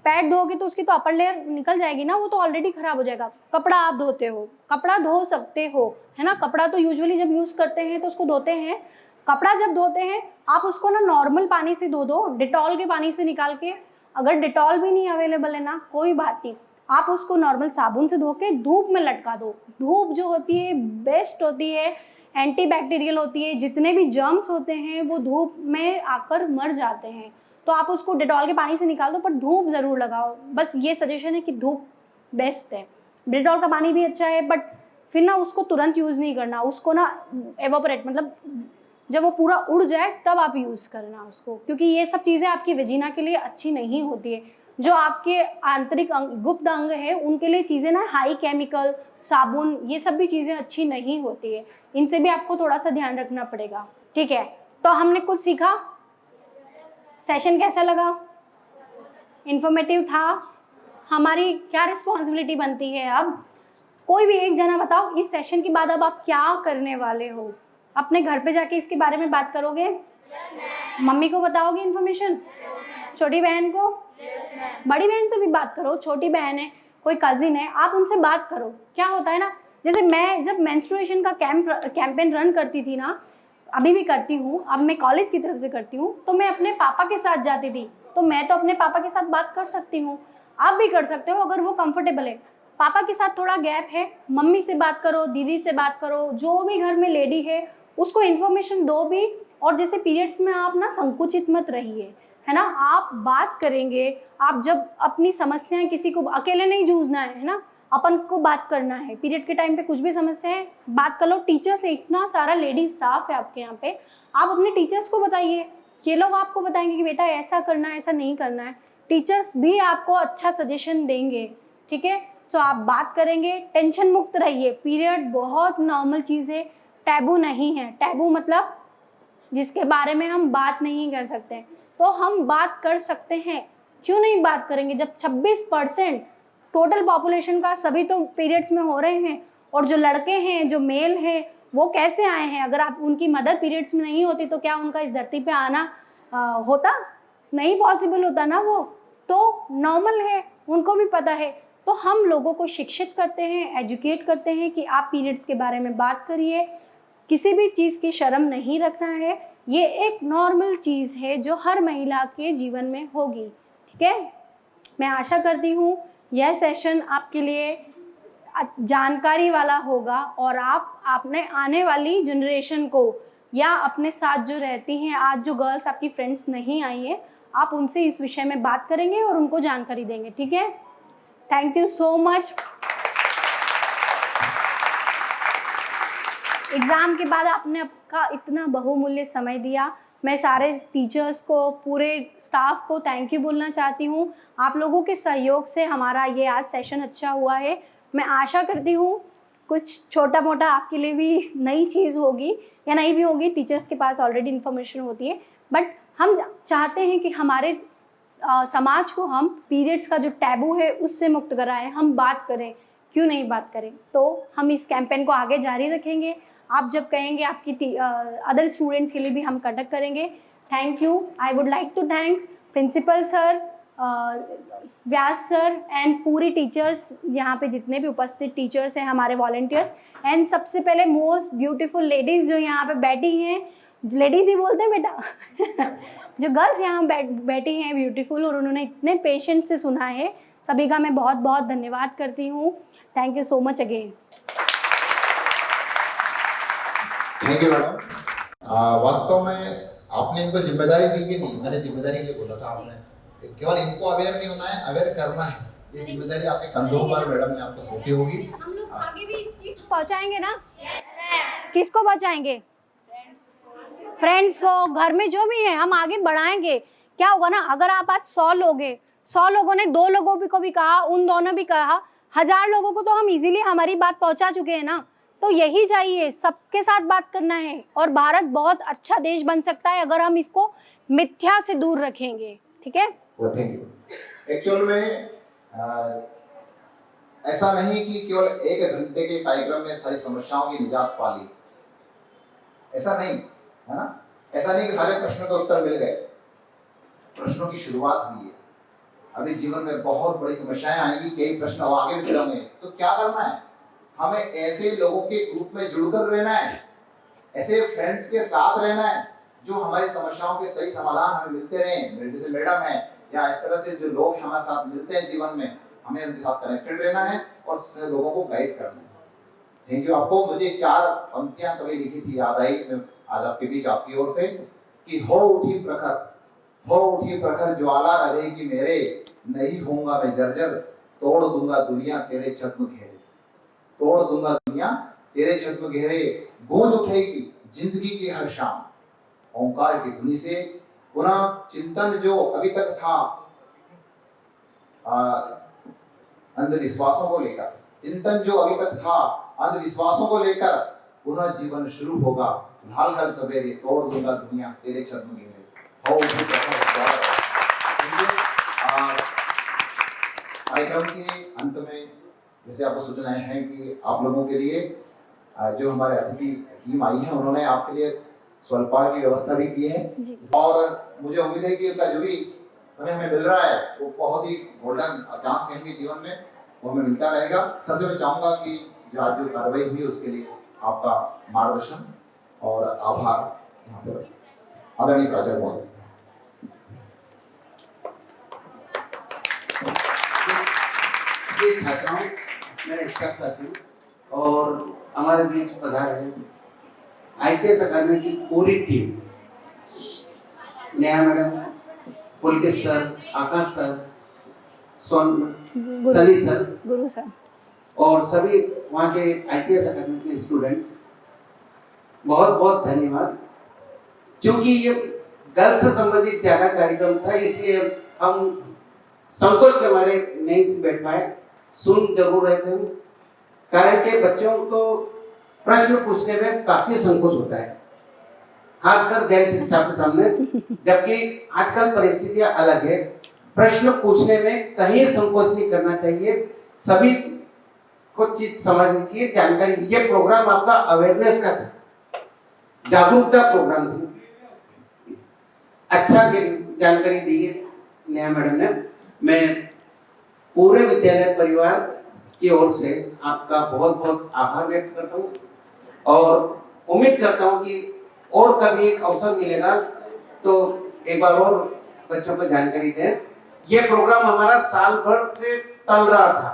पैड धोगे तो उसकी तो अपर लेयर निकल जाएगी ना, वो तो ऑलरेडी खराब हो जाएगा। कपड़ा आप धोते हो, कपड़ा धो सकते हो, है ना। कपड़ा तो यूजुअली जब यूज़ करते हैं तो उसको धोते हैं। कपड़ा जब धोते हैं आप उसको ना नॉर्मल पानी से धो दो, डिटॉल के पानी से निकाल के। अगर डिटॉल भी नहीं अवेलेबल है ना, कोई बात नहीं, आप उसको नॉर्मल साबुन से धो के धूप में लटका दो। धूप जो होती है बेस्ट होती है, एंटीबैक्टीरियल होती है, जितने भी जर्म्स होते हैं वो धूप में आकर मर जाते हैं। तो आप उसको डिटॉल के पानी से निकाल दो, पर धूप ज़रूर लगाओ। बस ये सजेशन है कि धूप बेस्ट है। डिटॉल का पानी भी अच्छा है, बट फिर ना उसको तुरंत यूज़ नहीं करना, उसको ना एवोपरेट, मतलब जब वो पूरा उड़ जाए तब आप यूज़ करना उसको, क्योंकि ये सब चीज़ें आपकी वेजिना के लिए अच्छी नहीं होती है। जो आपके आंतरिक गुप्त अंग है उनके लिए चीज़ें ना हाई केमिकल, साबुन, ये सब भी चीज़ें अच्छी नहीं होती है। इनसे भी आपको थोड़ा सा ध्यान रखना पड़ेगा, ठीक है। तो हमने कुछ सीखा। सेशन कैसा लगा? इंफॉर्मेटिव था। हमारी क्या रिस्पॉन्सिबिलिटी बनती है अब? कोई भी एक जना बताओ, इस सेशन के बाद अब आप क्या करने वाले हो? अपने घर पे जाके इसके बारे में बात करोगे? मम्मी को बताओगे इन्फॉर्मेशन? छोटी बहन को? बड़ी बहन से भी बात करो। छोटी बहन है, कोई कजिन है, आप उनसे बात करो। क्या होता है ना, जैसे मैं जब मेंस्ट्रुएशन का कैंपेन रन करती थी ना, अभी भी करती हूँ, अब मैं कॉलेज की तरफ से करती हूँ, तो मैं अपने पापा के साथ जाती थी। तो मैं तो अपने पापा के साथ बात कर सकती हूँ, आप भी कर सकते हो अगर वो कंफर्टेबल है। पापा के साथ थोड़ा गैप है, मम्मी से बात करो, दीदी से बात करो, जो भी घर में लेडी है उसको इन्फॉर्मेशन दो भी। और जैसे पीरियड्स में आप ना संकुचित मत रहिए, है ना। आप बात करेंगे, आप जब अपनी समस्याएं, किसी को अकेले नहीं जूझना है ना, अपन को बात करना है। पीरियड के टाइम पे कुछ भी समस्या है, बात कर लो। टीचर से, इतना सारा लेडी स्टाफ है आपके यहाँ पे, आप अपने टीचर्स को बताइए, ये लोग आपको बताएंगे कि बेटा ऐसा करना है, ऐसा नहीं करना है। टीचर्स भी आपको अच्छा सजेशन देंगे, ठीक है। तो आप बात करेंगे, टेंशन मुक्त रहिए। पीरियड बहुत नॉर्मल चीज़ है, टैबू नहीं है। टैबू मतलब जिसके बारे में हम बात नहीं कर सकते, तो हम बात कर सकते हैं। क्यों नहीं बात करेंगे जब 26% टोटल पॉपुलेशन का सभी तो पीरियड्स में हो रहे हैं। और जो लड़के हैं, जो मेल हैं, वो कैसे आए हैं? अगर आप उनकी मदर पीरियड्स में नहीं होती तो क्या उनका इस धरती पे आना होता? नहीं पॉसिबल होता ना। वो तो नॉर्मल है, उनको भी पता है। तो हम लोगों को शिक्षित करते हैं, एजुकेट करते हैं कि आप पीरियड्स के बारे में बात करिए। किसी भी चीज़ की शर्म नहीं रखना है, ये एक नॉर्मल चीज़ है जो हर महिला के जीवन में होगी, ठीक है। मैं आशा करती हूँ यह सेशन आपके लिए जानकारी वाला होगा और आप अपने आने वाली जनरेशन को या अपने साथ जो रहती हैं, आज जो गर्ल्स आपकी फ्रेंड्स नहीं आई हैं, आप उनसे इस विषय में बात करेंगे और उनको जानकारी देंगे, ठीक है? Thank you so much. Exam के बाद आपने आपका इतना बहुमूल्य समय दिया, मैं सारे टीचर्स को, पूरे स्टाफ को थैंक यू बोलना चाहती हूँ। आप लोगों के सहयोग से हमारा ये आज सेशन अच्छा हुआ है। मैं आशा करती हूँ कुछ छोटा मोटा आपके लिए भी नई चीज़ होगी या नहीं भी होगी, टीचर्स के पास ऑलरेडी इन्फॉर्मेशन होती है, बट हम चाहते हैं कि हमारे समाज को हम पीरियड्स का जो टैबू है उससे मुक्त कराएं, हम बात करें, क्यों नहीं बात करें। तो हम इस कैंपेन को आगे जारी रखेंगे। आप जब कहेंगे आपकी अदर स्टूडेंट्स के लिए भी हम कंडक्ट करेंगे। Thank you. I would like to thank principal sir, Vyas sir and पूरी टीचर्स, यहाँ पे जितने भी उपस्थित टीचर्स हैं, हमारे वॉलंटियर्स, एंड सबसे पहले मोस्ट ब्यूटीफुल लेडीज़ जो यहाँ पे बैठी हैं, लेडीज़ ही बोलते हैं बेटा जो गर्ल्स यहाँ बैठी हैं ब्यूटीफुल, और उन्होंने इतने पेशेंस से सुना है, सभी का मैं बहुत बहुत धन्यवाद करती हूँ। Thank you so much again. Thank you madam. वास्तव में आपने इनको जिम्मेदारी दी कि नहीं? मैंने जिम्मेदारी के लिए बोला था, आपने केवल इनको अवेयर नहीं होना है, अवेयर करना है। ये जिम्मेदारी आपके कंधों पर मैडम ने आपको सौंपी होगी। हम लोग आगे भी इस चीज को पहुंचाएंगे ना? किसको पहुंचाएंगे? फ्रेंड्स को, घर में जो भी है हम आगे बढ़ाएंगे। क्या होगा ना, अगर आप आज 100 लोग हैं, 100 लोगों ने 2 लोगों को भी कहा, उन दोनों भी कहा, 1000 लोगों को तो हम इजीली हमारी बात पहुंचा चुके हैं ना। तो यही चाहिए, सबके साथ बात करना है, और भारत बहुत अच्छा देश बन सकता है अगर हम इसको मिथ्या से दूर रखेंगे, ठीक है? Thank you. एक्चुअल में ऐसा नहीं कि केवल 1 घंटे के कार्यक्रम में सारी समस्याओं की निजात पा ली, ऐसा नहीं है ना। ऐसा नहीं कि सारे प्रश्नों के उत्तर मिल गए, प्रश्नों की शुरुआत हुई है। अभी जीवन में बहुत बड़ी समस्याएं आएंगी, कई प्रश्न आगे भी खड़े होंगे। तो क्या करना है? हमें ऐसे लोगों के ग्रुप में जुड़कर रहना है, ऐसे फ्रेंड्स के साथ रहना है जो हमारी समस्याओं के सही समाधान हमें मिलते रहें। जैसे मैडम है या इस तरह से जो लोग हमारे साथ मिलते हैं जीवन में, हमें उनके साथ कनेक्टेड रहना है और लोगों को गाइड करना है। Thank you. आपको मुझे 4 पंक्तियां कभी लिखी थी, याद आई आज आपके बीच आपकी ओर से, कि हो उठी प्रखर ज्वाला रहेगी मेरे, नहीं होऊंगा मैं जर्जर, तोड़ दूंगा दुनिया तेरे छद्म घेरे, तोड़ दूंगा दुनिया तेरे छद्म घेरे, गूंज उठेगी जिंदगी की हर शाम, ओंकार की धुनी से पुनः चिंतन जो अभी तक था अंधविश्वासों को लेकर, चिंतन जो अभी तक था अंधविश्वासों को लेकर, पुनः जीवन शुरू होगा फिलहाल कल सवेरे, तोड़ दूंगा दुनिया तेरे छद्म घेरे। कार्यक्रम के अंत में जैसे आपको सूचनाएं हैं कि आप लोगों के लिए जो हमारे अतिथि टीम आई है, उन्होंने आपके लिए स्वल्पाहार की व्यवस्था भी की है, और मुझे उम्मीद है कि उनका जो भी समय हमें मिल रहा है वो बहुत ही गोल्डन चांस कहेंगे जीवन में, वो हमें मिलता रहेगा। सबसे मैं चाहूंगा कि जो आज जो कार्रवाई हुई उसके लिए आपका मार्गदर्शन और आभार यहाँ पर आदरणीय प्राचार्य महोदय। छात्राओं, मेरे स्टाफ साथियों और हमारे बीच पधारे हैं IPS अकादमी की पूरी टीम, नेहा मैडम, पुलकित सर, आकाश सर, सनी सर, गुरु सर, और सभी वहाँ के IPS अकादमी के स्टूडेंट्स, बहुत बहुत धन्यवाद। क्योंकि ये गर्ल्स से संबंधित ज्यादा कार्यक्रम था, इसलिए हम संकोच के मारे नहीं बैठ पाए, सुन जरूर रहे थे, कारण के बच्चों को प्रश्न पूछने में काफी संकोच होता है, खासकर जेंट्स स्टाफ के सामने, जबकि आजकल परिस्थितियां अलग है। प्रश्न पूछने में कहीं संकोच नहीं करना चाहिए, सभी को चीज समझनी चाहिए, जानकारी। ये प्रोग्राम आपका अवेयरनेस का था, जागरूकता प्रोग्राम था, अच्छा जानकारी दी है नेहा मैडम ने। मैं पूरे विद्यालय परिवार की ओर से आपका बहुत बहुत आभार व्यक्त करता हूँ और उम्मीद करता हूँ कि और कभी एक अवसर मिलेगा तो एक बार और बच्चों को जानकारी दें। ये प्रोग्राम हमारा साल भर से टल रहा था।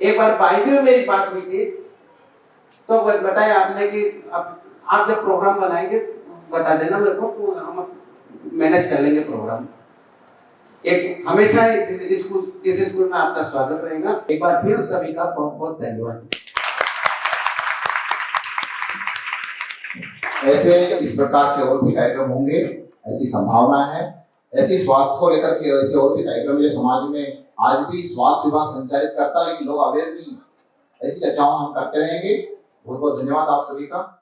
एक बार बाइबल में मेरी बात हुई थी तो बताया आपने कि अब आप जब प्रोग्राम बनाएंगे बता देना मेरे को, हम मैनेज कर लेंगे प्रोग्राम। एक हमेशा इस स्कूल में आपका स्वागत रहेगा। एक बार फिर सभी का बहुत बहुत धन्यवाद। ऐसे इस प्रकार के और भी कार्यक्रम होंगे, ऐसी संभावना है। ऐसी स्वास्थ्य को लेकर के ऐसे और भी कार्यक्रम जो समाज में आज भी स्वास्थ्य विभाग संचालित करता है, लेकिन लोग अवेयर नहीं। ऐसी चर्चाओं हम करते रहेंगे। बहुत बहुत धन्यवाद आप सभी का।